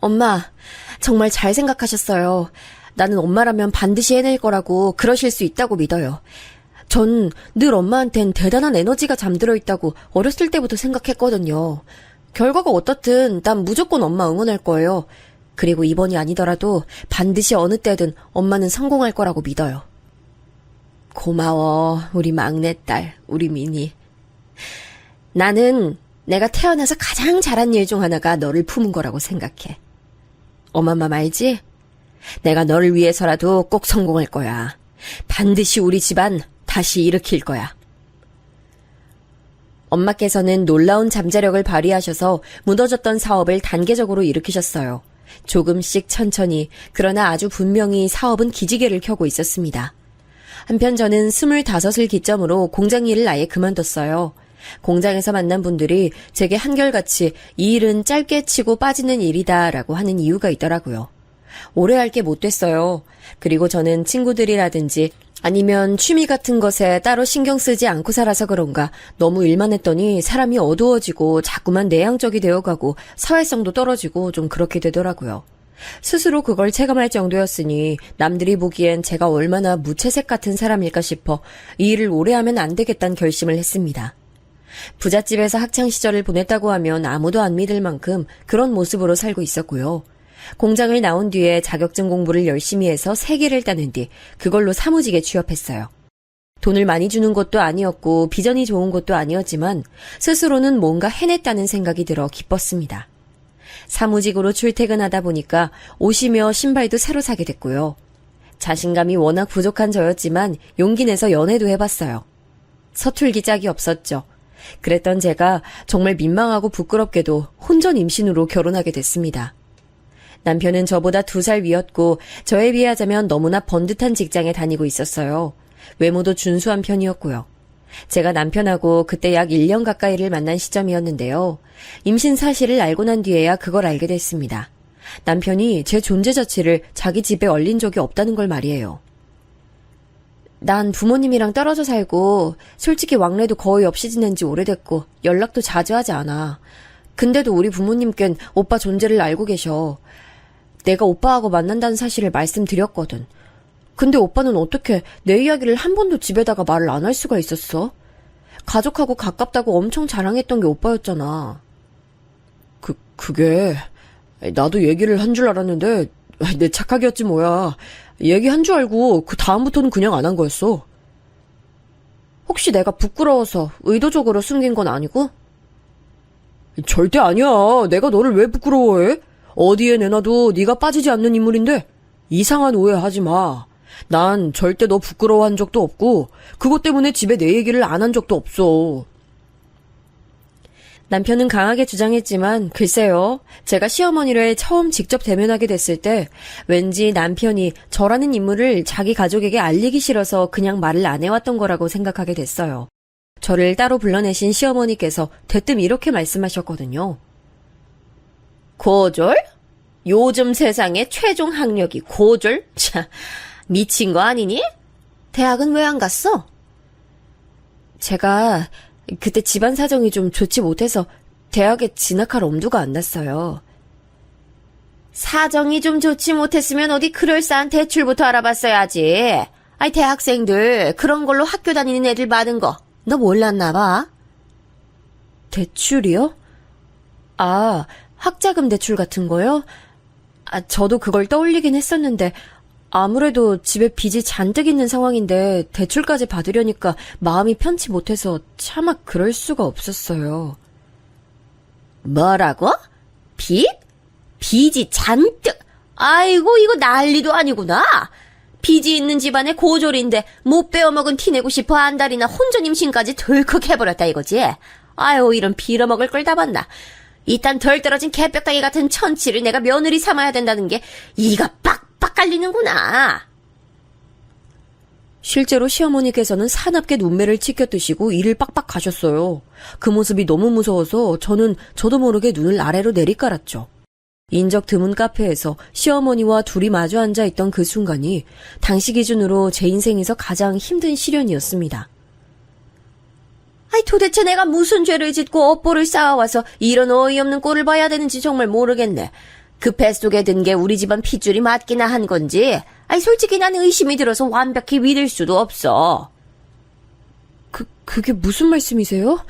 엄마, 정말 잘 생각하셨어요. 나는 엄마라면 반드시 해낼 거라고 그러실 수 있다고 믿어요. 전 늘 엄마한텐 대단한 에너지가 잠들어 있다고 어렸을 때부터 생각했거든요. 결과가 어떻든 난 무조건 엄마 응원할 거예요. 그리고 이번이 아니더라도 반드시 어느 때든 엄마는 성공할 거라고 믿어요. 고마워, 우리 막내딸, 우리 미니. 나는 내가 태어나서 가장 잘한 일 중 하나가 너를 품은 거라고 생각해. 엄마 맘 알지? 내가 너를 위해서라도 꼭 성공할 거야. 반드시 우리 집안 다시 일으킬 거야. 엄마께서는 놀라운 잠재력을 발휘하셔서 무너졌던 사업을 단계적으로 일으키셨어요. 조금씩 천천히, 그러나 아주 분명히 사업은 기지개를 켜고 있었습니다. 한편 저는 25을 기점으로 공장 일을 아예 그만뒀어요. 공장에서 만난 분들이 제게 한결같이 이 일은 짧게 치고 빠지는 일이다라고 하는 이유가 있더라고요. 오래 할 게 못 됐어요. 그리고 저는 친구들이라든지 아니면 취미 같은 것에 따로 신경 쓰지 않고 살아서 그런가 너무 일만 했더니 사람이 어두워지고 자꾸만 내향적이 되어가고 사회성도 떨어지고 좀 그렇게 되더라고요. 스스로 그걸 체감할 정도였으니 남들이 보기엔 제가 얼마나 무채색 같은 사람일까 싶어 이 일을 오래 하면 안 되겠다는 결심을 했습니다. 부잣집에서 학창시절을 보냈다고 하면 아무도 안 믿을 만큼 그런 모습으로 살고 있었고요. 공장을 나온 뒤에 자격증 공부를 열심히 해서 3개를 따는 뒤 그걸로 사무직에 취업했어요. 돈을 많이 주는 것도 아니었고 비전이 좋은 것도 아니었지만 스스로는 뭔가 해냈다는 생각이 들어 기뻤습니다. 사무직으로 출퇴근하다 보니까 옷이며 신발도 새로 사게 됐고요. 자신감이 워낙 부족한 저였지만 용기 내서 연애도 해봤어요. 서툴기 짝이 없었죠. 그랬던 제가 정말 민망하고 부끄럽게도 혼전 임신으로 결혼하게 됐습니다. 남편은 저보다 2살 위였고 저에 비하자면 너무나 번듯한 직장에 다니고 있었어요. 외모도 준수한 편이었고요. 제가 남편하고 그때 약 1년 가까이를 만난 시점이었는데요. 임신 사실을 알고 난 뒤에야 그걸 알게 됐습니다. 남편이 제 존재 자체를 자기 집에 얼린 적이 없다는 걸 말이에요. 난 부모님이랑 떨어져 살고 솔직히 왕래도 거의 없이 지낸 지 오래됐고 연락도 자주 하지 않아. 근데도 우리 부모님께는 오빠 존재를 알고 계셔. 내가 오빠하고 만난다는 사실을 말씀드렸거든. 근데 오빠는 어떻게 내 이야기를 한 번도 집에다가 말을 안 할 수가 있었어? 가족하고 가깝다고 엄청 자랑했던 게 오빠였잖아. 그게 나도 얘기를 한 줄 알았는데 내 착각이었지 뭐야. 얘기한 줄 알고 그 다음부터는 그냥 안 한 거였어. 혹시 내가 부끄러워서 의도적으로 숨긴 건 아니고? 절대 아니야. 내가 너를 왜 부끄러워해? 어디에 내놔도 네가 빠지지 않는 인물인데 이상한 오해하지 마. 난 절대 너 부끄러워한 적도 없고 그것 때문에 집에 내 얘기를 안 한 적도 없어. 남편은 강하게 주장했지만 글쎄요. 제가 시어머니를 처음 직접 대면하게 됐을 때 왠지 남편이 저라는 인물을 자기 가족에게 알리기 싫어서 그냥 말을 안 해왔던 거라고 생각하게 됐어요. 저를 따로 불러내신 시어머니께서 대뜸 이렇게 말씀하셨거든요. 고졸? 요즘 세상에 최종 학력이 고졸? 참, 미친 거 아니니? 대학은 왜 안 갔어? 제가 그때 집안 사정이 좀 좋지 못해서 대학에 진학할 엄두가 안 났어요. 사정이 좀 좋지 못했으면 어디 그럴싸한 대출부터 알아봤어야지. 아이, 대학생들 그런 걸로 학교 다니는 애들 받은 거 너 몰랐나 봐. 대출이요? 아, 학자금 대출 같은 거요? 아, 저도 그걸 떠올리긴 했었는데 아무래도 집에 빚이 잔뜩 있는 상황인데 대출까지 받으려니까 마음이 편치 못해서 차마 그럴 수가 없었어요. 뭐라고? 빚? 빚이 잔뜩? 아이고, 이거 난리도 아니구나. 빚이 있는 집안의 고졸인데 못 빼어먹은 티내고 싶어 안달이나 혼전 임신까지 덜컥 해버렸다 이거지. 아유, 이런 빌어먹을 걸 다 봤나. 이딴 덜 떨어진 개뼈다귀 같은 천치를 내가 며느리 삼아야 된다는 게 이가 빡빡 깔리는구나. 실제로 시어머니께서는 사납게 눈매를 치켜뜨시고 일을 빡빡 가셨어요. 그 모습이 너무 무서워서 저도 모르게 눈을 아래로 내리깔았죠. 인적 드문 카페에서 시어머니와 둘이 마주 앉아 있던 그 순간이 당시 기준으로 제 인생에서 가장 힘든 시련이었습니다. 아이, 도대체 내가 무슨 죄를 짓고 업보를 쌓아와서 이런 어이없는 꼴을 봐야 되는지 정말 모르겠네. 그 뱃속에 든 게 우리 집안 핏줄이 맞기나 한 건지, 아이, 솔직히 난 의심이 들어서 완벽히 믿을 수도 없어. 그게 무슨 말씀이세요?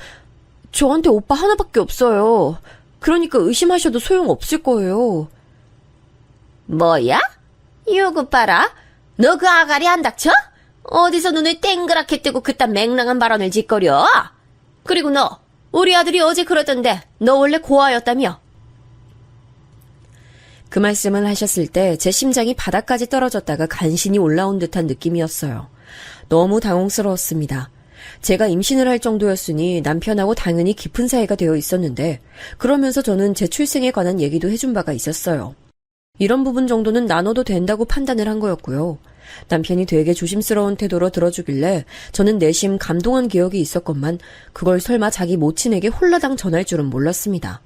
저한테 오빠 하나밖에 없어요. 그러니까 의심하셔도 소용없을 거예요. 뭐야? 요거 봐라. 너 그 아가리 안 닥쳐? 어디서 눈을 땡그랗게 뜨고 그딴 맹랑한 발언을 짓거려? 그리고 너, 우리 아들이 어제 그러던데 너 원래 고아였다며? 그 말씀을 하셨을 때 제 심장이 바닥까지 떨어졌다가 간신히 올라온 듯한 느낌이었어요. 너무 당혹스러웠습니다. 제가 임신을 할 정도였으니 남편하고 당연히 깊은 사이가 되어 있었는데 그러면서 저는 제 출생에 관한 얘기도 해준 바가 있었어요. 이런 부분 정도는 나눠도 된다고 판단을 한 거였고요. 남편이 되게 조심스러운 태도로 들어주길래 저는 내심 감동한 기억이 있었건만 그걸 설마 자기 모친에게 홀라당 전할 줄은 몰랐습니다.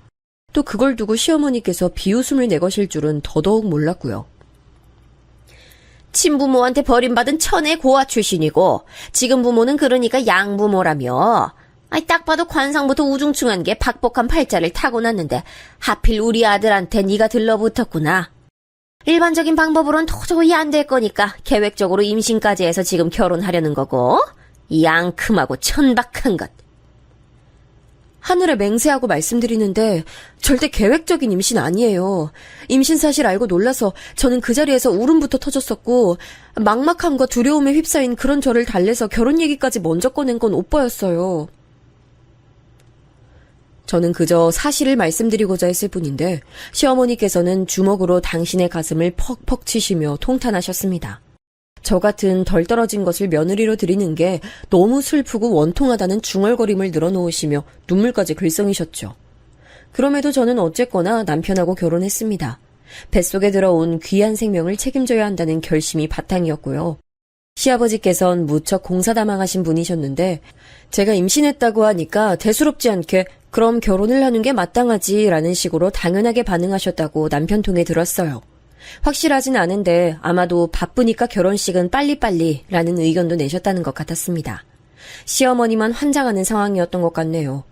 또 그걸 두고 시어머니께서 비웃음을 내거실 줄은 더더욱 몰랐고요. 친부모한테 버림받은 천의 고아 출신이고 지금 부모는 그러니까 양부모라며. 아이, 딱 봐도 관상부터 우중충한 게 박복한 팔자를 타고났는데 하필 우리 아들한테 네가 들러붙었구나. 일반적인 방법으론 도저히 안 될 거니까 계획적으로 임신까지 해서 지금 결혼하려는 거고. 양큼하고 천박한 것. 하늘에 맹세하고 말씀드리는데 절대 계획적인 임신 아니에요. 임신 사실 알고 놀라서 저는 그 자리에서 울음부터 터졌었고 막막함과 두려움에 휩싸인 그런 저를 달래서 결혼 얘기까지 먼저 꺼낸 건 오빠였어요. 저는 그저 사실을 말씀드리고자 했을 뿐인데 시어머니께서는 주먹으로 당신의 가슴을 퍽퍽 치시며 통탄하셨습니다. 저 같은 덜 떨어진 것을 며느리로 드리는 게 너무 슬프고 원통하다는 중얼거림을 늘어놓으시며 눈물까지 글썽이셨죠. 그럼에도 저는 어쨌거나 남편하고 결혼했습니다. 뱃속에 들어온 귀한 생명을 책임져야 한다는 결심이 바탕이었고요. 시아버지께선 무척 공사다망하신 분이셨는데 제가 임신했다고 하니까 대수롭지 않게 그럼 결혼을 하는 게 마땅하지라는 식으로 당연하게 반응하셨다고 남편 통해 들었어요. 확실하진 않은데 아마도 바쁘니까 결혼식은 빨리빨리라는 의견도 내셨다는 것 같았습니다. 시어머니만 환장하는 상황이었던 것 같네요.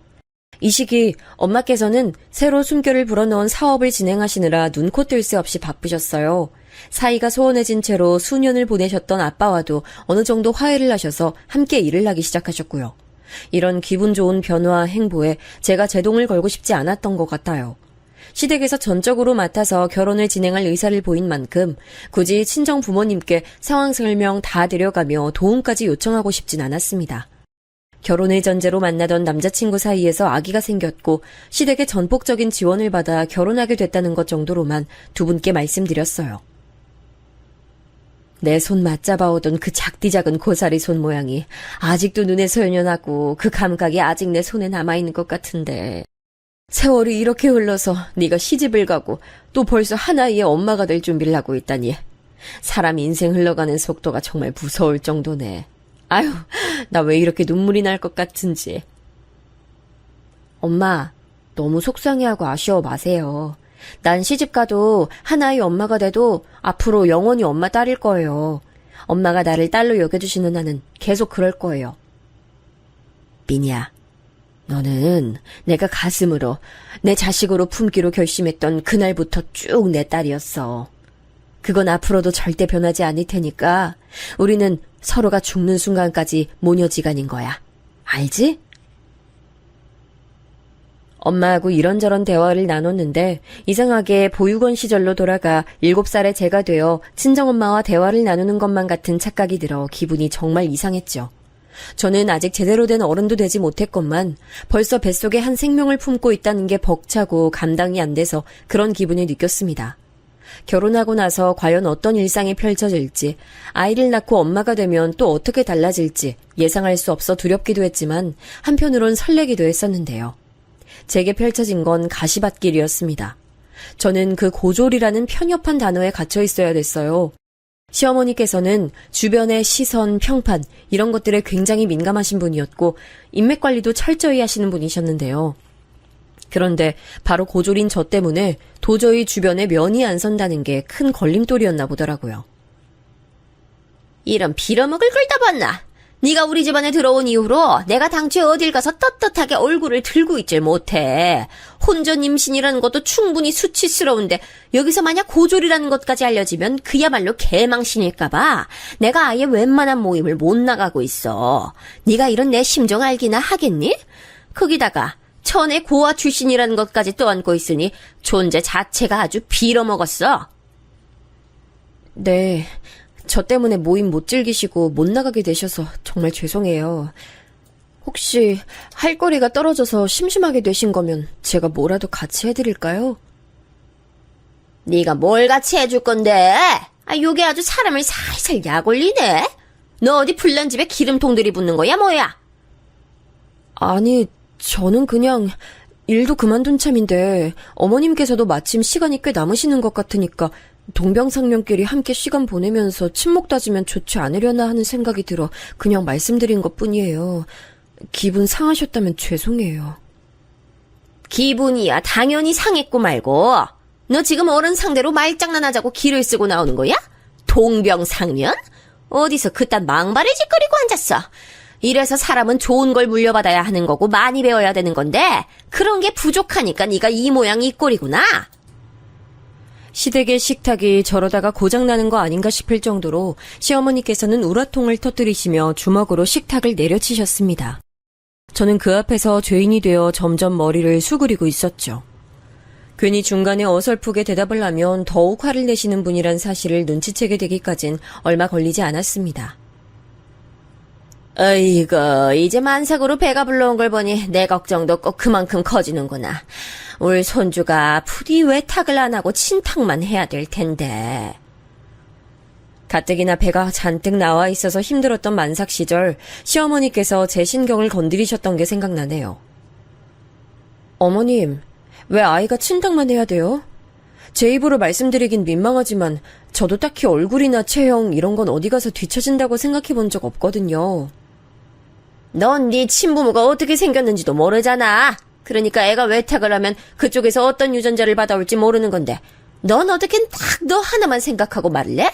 이 시기 엄마께서는 새로 숨결을 불어넣은 사업을 진행하시느라 눈코 뜰 새 없이 바쁘셨어요. 사이가 소원해진 채로 수년을 보내셨던 아빠와도 어느 정도 화해를 하셔서 함께 일을 하기 시작하셨고요. 이런 기분 좋은 변화와 행보에 제가 제동을 걸고 싶지 않았던 것 같아요. 시댁에서 전적으로 맡아서 결혼을 진행할 의사를 보인 만큼 굳이 친정 부모님께 상황 설명 다 드려가며 도움까지 요청하고 싶진 않았습니다. 결혼을 전제로 만나던 남자친구 사이에서 아기가 생겼고 시댁의 전폭적인 지원을 받아 결혼하게 됐다는 것 정도로만 두 분께 말씀드렸어요. 내 손 맞잡아오던 그 작디 작은 고사리 손 모양이 아직도 눈에 설련하고 그 감각이 아직 내 손에 남아있는 것 같은데 세월이 이렇게 흘러서 네가 시집을 가고 또 벌써 하나의 엄마가 될 준비를 하고 있다니. 사람 인생 흘러가는 속도가 정말 무서울 정도네. 아유, 나 왜 이렇게 눈물이 날 것 같은지. 엄마, 너무 속상해하고 아쉬워 마세요. 난 시집가도 하나의 엄마가 돼도 앞으로 영원히 엄마 딸일 거예요. 엄마가 나를 딸로 여겨주시는 한은 계속 그럴 거예요. 민이야. 너는 내가 가슴으로 내 자식으로 품기로 결심했던 그날부터 쭉 내 딸이었어. 그건 앞으로도 절대 변하지 않을 테니까 우리는 서로가 죽는 순간까지 모녀지간인 거야. 알지? 엄마하고 이런저런 대화를 나눴는데 이상하게 보육원 시절로 돌아가 7살의 제가 되어 친정엄마와 대화를 나누는 것만 같은 착각이 들어 기분이 정말 이상했죠. 저는 아직 제대로 된 어른도 되지 못했건만 벌써 뱃속에 한 생명을 품고 있다는 게 벅차고 감당이 안 돼서 그런 기분을 느꼈습니다. 결혼하고 나서 과연 어떤 일상이 펼쳐질지, 아이를 낳고 엄마가 되면 또 어떻게 달라질지 예상할 수 없어 두렵기도 했지만 한편으론 설레기도 했었는데요. 제게 펼쳐진 건 가시밭길이었습니다. 저는 그 고졸이라는 편협한 단어에 갇혀 있어야 됐어요. 시어머니께서는 주변의 시선, 평판 이런 것들에 굉장히 민감하신 분이었고 인맥관리도 철저히 하시는 분이셨는데요. 그런데 바로 고졸인 저 때문에 도저히 주변에 면이 안 선다는 게 큰 걸림돌이었나 보더라고요. 이런 빌어먹을 걸 다 봤나? 네가 우리 집안에 들어온 이후로 내가 당초에 어딜 가서 떳떳하게 얼굴을 들고 있질 못해. 혼전 임신이라는 것도 충분히 수치스러운데 여기서 만약 고졸이라는 것까지 알려지면 그야말로 개망신일까봐 내가 아예 웬만한 모임을 못 나가고 있어. 네가 이런 내 심정 알기나 하겠니? 거기다가 천의 고아 출신이라는 것까지 떠안고 있으니 존재 자체가 아주 빌어먹었어. 네, 저 때문에 모임 못 즐기시고 못 나가게 되셔서 정말 죄송해요. 혹시 할 거리가 떨어져서 심심하게 되신 거면 제가 뭐라도 같이 해드릴까요? 네가 뭘 같이 해줄 건데? 요게 아주 사람을 살살 약 올리네? 너 어디 불난 집에 기름통들이 붙는 거야 뭐야? 아니, 저는 그냥 일도 그만둔 참인데 어머님께서도 마침 시간이 꽤 남으시는 것 같으니까 동병상련끼리 함께 시간 보내면서 친목 다지면 좋지 않으려나 하는 생각이 들어 그냥 말씀드린 것뿐이에요. 기분 상하셨다면 죄송해요. 기분이야 당연히 상했고 말고. 너 지금 어른 상대로 말장난하자고 기를 쓰고 나오는 거야? 동병상련? 어디서 그딴 망발을 짓거리고 앉았어. 이래서 사람은 좋은 걸 물려받아야 하는 거고 많이 배워야 되는 건데 그런 게 부족하니까 네가 이 모양 이 꼴이구나. 시댁의 식탁이 저러다가 고장나는 거 아닌가 싶을 정도로 시어머니께서는 우라통을 터뜨리시며 주먹으로 식탁을 내려치셨습니다. 저는 그 앞에서 죄인이 되어 점점 머리를 수그리고 있었죠. 괜히 중간에 어설프게 대답을 하면 더욱 화를 내시는 분이란 사실을 눈치채게 되기까진 얼마 걸리지 않았습니다. 어이구 이제 만삭으로 배가 불러온 걸 보니 내 걱정도 꼭 그만큼 커지는구나. 울 손주가 부디 외탁을 안 하고 친탁만 해야 될 텐데. 가뜩이나 배가 잔뜩 나와 있어서 힘들었던 만삭 시절 시어머니께서 제 신경을 건드리셨던 게 생각나네요. 어머님, 왜 아이가 친탁만 해야 돼요? 제 입으로 말씀드리긴 민망하지만 저도 딱히 얼굴이나 체형 이런 건 어디 가서 뒤처진다고 생각해 본 적 없거든요. 넌 네 친부모가 어떻게 생겼는지도 모르잖아. 그러니까 애가 외탁을 하면 그쪽에서 어떤 유전자를 받아올지 모르는 건데 넌 어떻게 딱 너 하나만 생각하고 말을 해?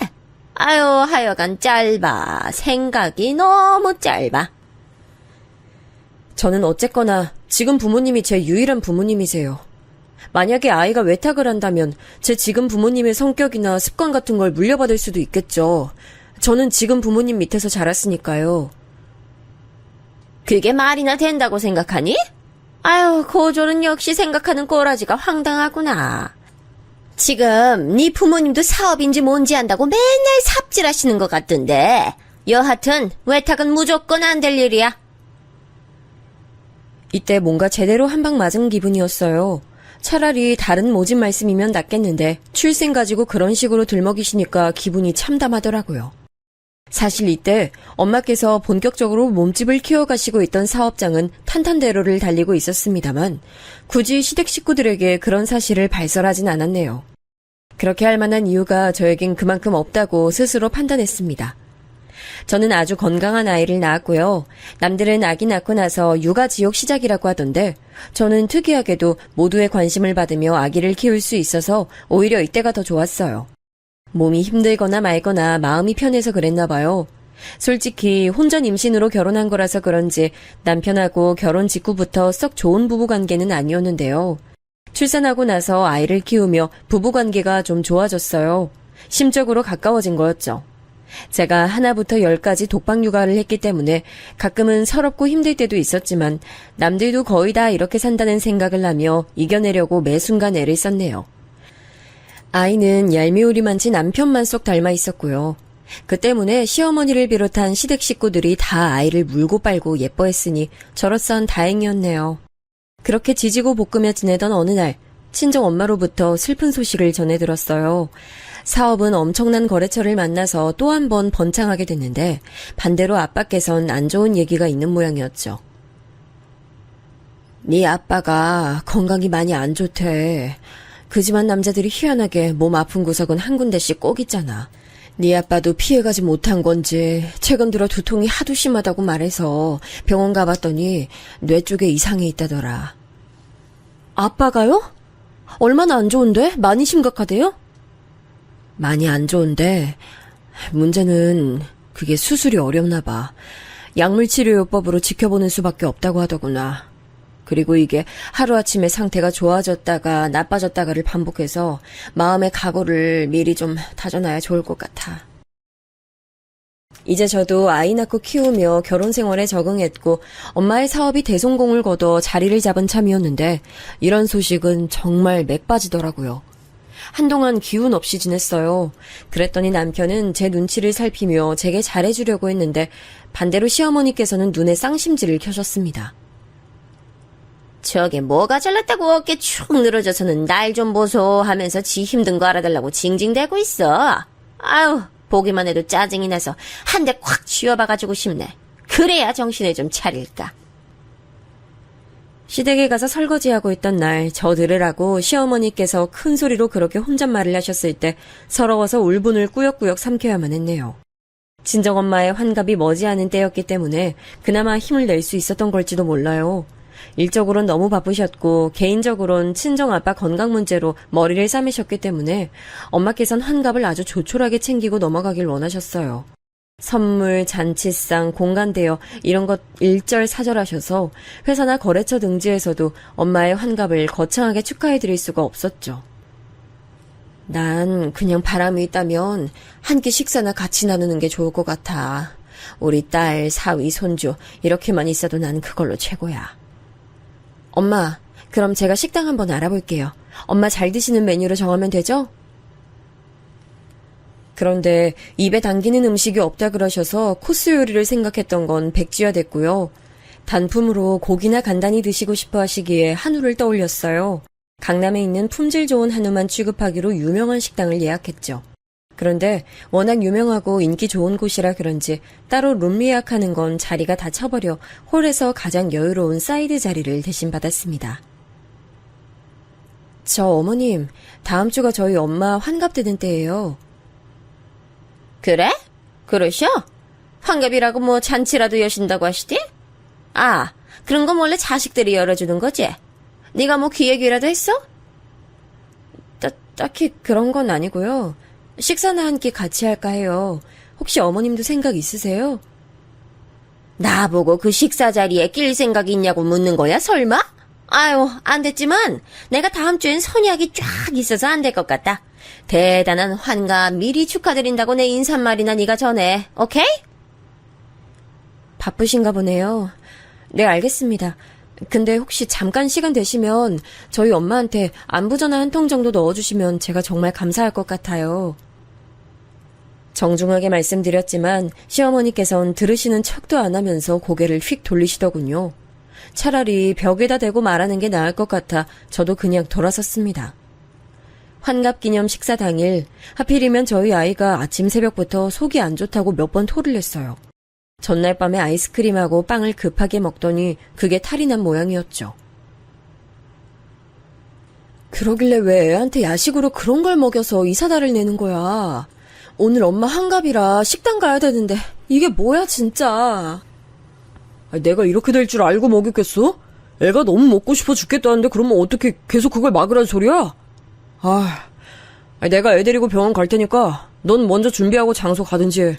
아유 하여간 짧아. 생각이 너무 짧아. 저는 어쨌거나 지금 부모님이 제 유일한 부모님이세요. 만약에 아이가 외탁을 한다면 제 지금 부모님의 성격이나 습관 같은 걸 물려받을 수도 있겠죠. 저는 지금 부모님 밑에서 자랐으니까요. 그게 말이나 된다고 생각하니? 아유 고졸은 역시 생각하는 꼬라지가 황당하구나. 지금 네 부모님도 사업인지 뭔지 안다고 맨날 삽질하시는 것 같던데 여하튼 외탁은 무조건 안 될 일이야. 이때 뭔가 제대로 한 방 맞은 기분이었어요. 차라리 다른 모진 말씀이면 낫겠는데 출생 가지고 그런 식으로 들먹이시니까 기분이 참담하더라고요. 사실 이때 엄마께서 본격적으로 몸집을 키워가시고 있던 사업장은 탄탄대로를 달리고 있었습니다만 굳이 시댁 식구들에게 그런 사실을 발설하진 않았네요. 그렇게 할 만한 이유가 저에겐 그만큼 없다고 스스로 판단했습니다. 저는 아주 건강한 아이를 낳았고요. 남들은 아기 낳고 나서 육아지옥 시작이라고 하던데 저는 특이하게도 모두의 관심을 받으며 아기를 키울 수 있어서 오히려 이때가 더 좋았어요. 몸이 힘들거나 말거나 마음이 편해서 그랬나 봐요. 솔직히 혼전 임신으로 결혼한 거라서 그런지 남편하고 결혼 직후부터 썩 좋은 부부관계는 아니었는데요. 출산하고 나서 아이를 키우며 부부관계가 좀 좋아졌어요. 심적으로 가까워진 거였죠. 제가 하나부터 10까지 독박 육아를 했기 때문에 가끔은 서럽고 힘들 때도 있었지만 남들도 거의 다 이렇게 산다는 생각을 하며 이겨내려고 매 순간 애를 썼네요. 아이는 얄미우리만치 남편만 쏙 닮아 있었고요. 그 때문에 시어머니를 비롯한 시댁 식구들이 다 아이를 물고 빨고 예뻐했으니 저로선 다행이었네요. 그렇게 지지고 볶으며 지내던 어느 날 친정 엄마로부터 슬픈 소식을 전해 들었어요. 사업은 엄청난 거래처를 만나서 또 한 번 번창하게 됐는데 반대로 아빠께선 안 좋은 얘기가 있는 모양이었죠. 네 아빠가 건강이 많이 안 좋대. 그 집안 남자들이 희한하게 몸 아픈 구석은 한 군데씩 꼭 있잖아. 네 아빠도 피해가지 못한 건지 최근 들어 두통이 하도 심하다고 말해서 병원 가봤더니 뇌 쪽에 이상이 있다더라. 아빠가요? 얼마나 안 좋은데? 많이 심각하대요? 많이 안 좋은데 문제는 그게 수술이 어렵나 봐. 약물치료요법으로 지켜보는 수밖에 없다고 하더구나. 그리고 이게 하루아침에 상태가 좋아졌다가 나빠졌다가를 반복해서 마음의 각오를 미리 좀 다져놔야 좋을 것 같아. 이제 저도 아이 낳고 키우며 결혼 생활에 적응했고 엄마의 사업이 대성공을 거둬 자리를 잡은 참이었는데 이런 소식은 정말 맥 빠지더라고요. 한동안 기운 없이 지냈어요. 그랬더니 남편은 제 눈치를 살피며 제게 잘해주려고 했는데 반대로 시어머니께서는 눈에 쌍심지를 켜셨습니다. 저게 뭐가 잘났다고 어깨 축 늘어져서는 날 좀 보소 하면서 지 힘든 거 알아달라고 징징대고 있어. 아유, 보기만 해도 짜증이 나서 한 대 콱 쥐어봐가지고 싶네. 그래야 정신을 좀 차릴까. 시댁에 가서 설거지하고 있던 날 저 들으라고 시어머니께서 큰 소리로 그렇게 혼잣말을 하셨을 때 서러워서 울분을 꾸역꾸역 삼켜야만 했네요. 친정엄마의 환갑이 머지않은 때였기 때문에 그나마 힘을 낼 수 있었던 걸지도 몰라요. 일적으론 너무 바쁘셨고 개인적으론 친정아빠 건강 문제로 머리를 싸매셨기 때문에 엄마께선 환갑을 아주 조촐하게 챙기고 넘어가길 원하셨어요. 선물, 잔치상, 공간 대여 이런 것 일절사절하셔서 회사나 거래처 등지에서도 엄마의 환갑을 거창하게 축하해드릴 수가 없었죠. 난 그냥 바람이 있다면 한 끼 식사나 같이 나누는 게 좋을 것 같아. 우리 딸, 사위, 손주 이렇게만 있어도 난 그걸로 최고야. 엄마, 그럼 제가 식당 한번 알아볼게요. 엄마 잘 드시는 메뉴로 정하면 되죠? 그런데 입에 당기는 음식이 없다 그러셔서 코스 요리를 생각했던 건 백지화됐고요. 단품으로 고기나 간단히 드시고 싶어 하시기에 한우를 떠올렸어요. 강남에 있는 품질 좋은 한우만 취급하기로 유명한 식당을 예약했죠. 그런데 워낙 유명하고 인기 좋은 곳이라 그런지 따로 룸 예약하는 건 자리가 다 차버려 홀에서 가장 여유로운 사이드 자리를 대신 받았습니다. 저 어머님, 다음 주가 저희 엄마 환갑되는 때예요. 그래? 그러셔? 환갑이라고 뭐 잔치라도 여신다고 하시디? 아, 그런 건 원래 자식들이 열어주는 거지? 네가 뭐 기획이라도 했어? 딱히 그런 건 아니고요. 식사나 한 끼 같이 할까 해요. 혹시 어머님도 생각 있으세요? 나보고 그 식사 자리에 낄 생각이 있냐고 묻는 거야, 설마? 아유, 안 됐지만 내가 다음 주엔 선약이 쫙 있어서 안 될 것 같다. 대단한 환갑 미리 축하드린다고 내 인사말이나 네가 전해, 오케이? 바쁘신가 보네요. 네, 알겠습니다. 근데 혹시 잠깐 시간 되시면 저희 엄마한테 안부전화 한 통 정도 넣어주시면 제가 정말 감사할 것 같아요. 정중하게 말씀드렸지만 시어머니께선 들으시는 척도 안 하면서 고개를 휙 돌리시더군요. 차라리 벽에다 대고 말하는 게 나을 것 같아 저도 그냥 돌아섰습니다. 환갑기념 식사 당일 하필이면 저희 아이가 아침 새벽부터 속이 안 좋다고 몇 번 토를 냈어요. 전날 밤에 아이스크림하고 빵을 급하게 먹더니 그게 탈이 난 모양이었죠. 그러길래 왜 애한테 야식으로 그런 걸 먹여서 이 사달을 내는 거야. 오늘 엄마 환갑이라 식당 가야 되는데 이게 뭐야 진짜. 내가 이렇게 될 줄 알고 먹였겠어? 애가 너무 먹고 싶어 죽겠다는데 그러면 어떻게 계속 그걸 막으라는 소리야? 내가 애 데리고 병원 갈 테니까 넌 먼저 준비하고 장소 가든지 해.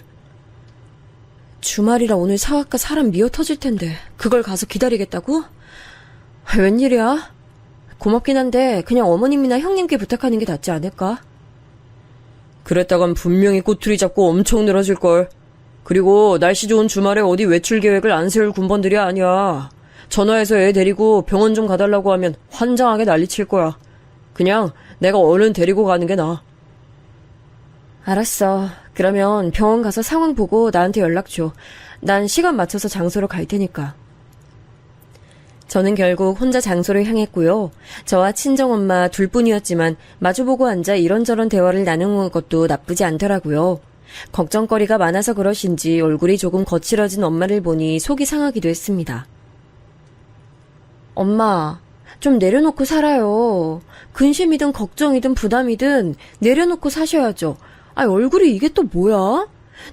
주말이라 오늘 사학과 사람 미어 터질 텐데 그걸 가서 기다리겠다고? 웬일이야? 고맙긴 한데 그냥 어머님이나 형님께 부탁하는 게 낫지 않을까? 그랬다간 분명히 꼬투리 잡고 엄청 늘어질걸. 그리고 날씨 좋은 주말에 어디 외출 계획을 안 세울 군번들이 아니야. 전화해서 애 데리고 병원 좀 가달라고 하면 환장하게 난리칠 거야. 그냥 내가 얼른 데리고 가는 게 나아. 알았어. 그러면 병원 가서 상황 보고 나한테 연락 줘. 난 시간 맞춰서 장소로 갈 테니까. 저는 결국 혼자 장소를 향했고요. 저와 친정엄마 둘뿐이었지만 마주보고 앉아 이런저런 대화를 나누는 것도 나쁘지 않더라고요. 걱정거리가 많아서 그러신지 얼굴이 조금 거칠어진 엄마를 보니 속이 상하기도 했습니다. 엄마, 좀 내려놓고 살아요. 근심이든 걱정이든 부담이든 내려놓고 사셔야죠. 얼굴이 이게 또 뭐야?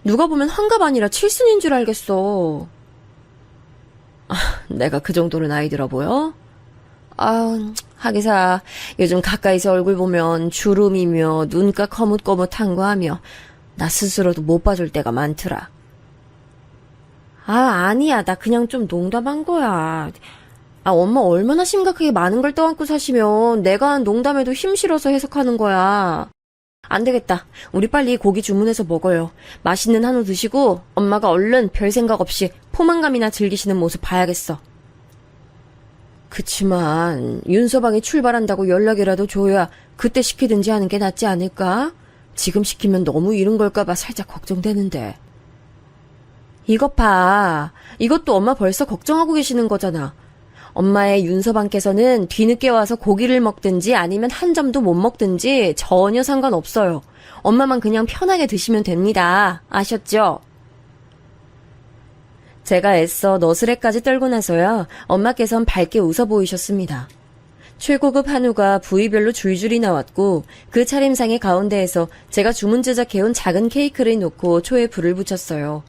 누가 보면 환갑 아니라 칠순인 줄 알겠어. 내가 그 정도로 나이 들어 보여? 하기사 요즘 가까이서 얼굴 보면 주름이며 눈가 거뭇거뭇한 거 하며 나 스스로도 못 봐줄 때가 많더라. 아니야. 나 그냥 좀 농담한 거야. 엄마 얼마나 심각하게 많은 걸 떠안고 사시면 내가 한 농담에도 힘 실어서 해석하는 거야. 안 되겠다. 우리 빨리 고기 주문해서 먹어요. 맛있는 한우 드시고 엄마가 얼른 별 생각 없이 포만감이나 즐기시는 모습 봐야겠어. 그치만 윤서방이 출발한다고 연락이라도 줘야 그때 시키든지 하는 게 낫지 않을까? 지금 시키면 너무 이른 걸까봐 살짝 걱정되는데. 이것 봐. 이것도 엄마 벌써 걱정하고 계시는 거잖아. 엄마의 윤서방께서는 뒤늦게 와서 고기를 먹든지 아니면 한 점도 못 먹든지 전혀 상관없어요. 엄마만 그냥 편하게 드시면 됩니다. 아셨죠? 제가 애써 너스레까지 떨고 나서야 엄마께선 밝게 웃어 보이셨습니다. 최고급 한우가 부위별로 줄줄이 나왔고 그 차림상의 가운데에서 제가 주문 제작해온 작은 케이크를 놓고 초에 불을 붙였어요.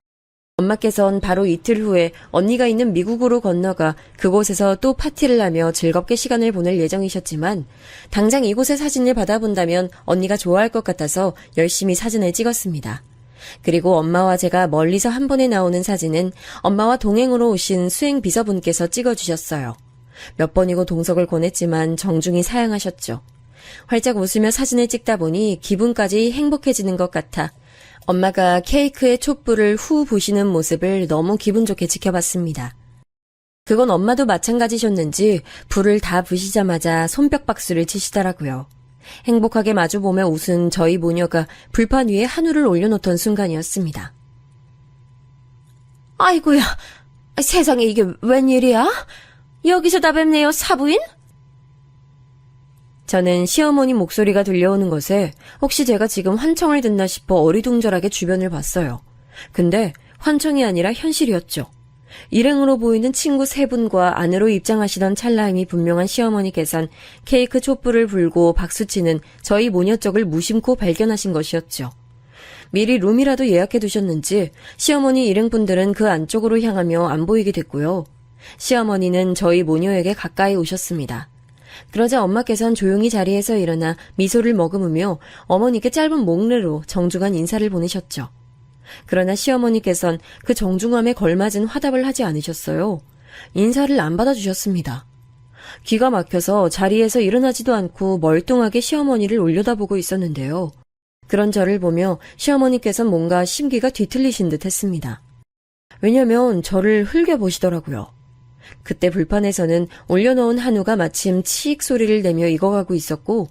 엄마께선 바로 이틀 후에 언니가 있는 미국으로 건너가 그곳에서 또 파티를 하며 즐겁게 시간을 보낼 예정이셨지만 당장 이곳의 사진을 받아본다면 언니가 좋아할 것 같아서 열심히 사진을 찍었습니다. 그리고 엄마와 제가 멀리서 한 번에 나오는 사진은 엄마와 동행으로 오신 수행 비서분께서 찍어주셨어요. 몇 번이고 동석을 권했지만 정중히 사양하셨죠. 활짝 웃으며 사진을 찍다 보니 기분까지 행복해지는 것 같아 엄마가 케이크에 촛불을 후 부시는 모습을 너무 기분 좋게 지켜봤습니다. 그건 엄마도 마찬가지셨는지 불을 다 부시자마자 손뼉 박수를 치시더라고요. 행복하게 마주보며 웃은 저희 모녀가 불판 위에 한우를 올려놓던 순간이었습니다. 아이고야, 세상에 이게 웬일이야? 여기서 다 뵙네요, 사부인? 저는 시어머니 목소리가 들려오는 것에 혹시 제가 지금 환청을 듣나 싶어 어리둥절하게 주변을 봤어요. 근데 환청이 아니라 현실이었죠. 일행으로 보이는 친구 세 분과 안으로 입장하시던 찰나임이 분명한 시어머니께선 케이크 촛불을 불고 박수치는 저희 모녀 쪽을 무심코 발견하신 것이었죠. 미리 룸이라도 예약해 두셨는지 시어머니 일행분들은 그 안쪽으로 향하며 안 보이게 됐고요. 시어머니는 저희 모녀에게 가까이 오셨습니다. 그러자 엄마께선 조용히 자리에서 일어나 미소를 머금으며 어머니께 짧은 목례로 정중한 인사를 보내셨죠. 그러나 시어머니께선 그 정중함에 걸맞은 화답을 하지 않으셨어요. 인사를 안 받아주셨습니다. 기가 막혀서 자리에서 일어나지도 않고 멀뚱하게 시어머니를 올려다보고 있었는데요. 그런 저를 보며 시어머니께선 뭔가 심기가 뒤틀리신 듯 했습니다. 왜냐면 저를 흘겨보시더라고요. 그때 불판에서는 올려놓은 한우가 마침 치익 소리를 내며 익어가고 있었고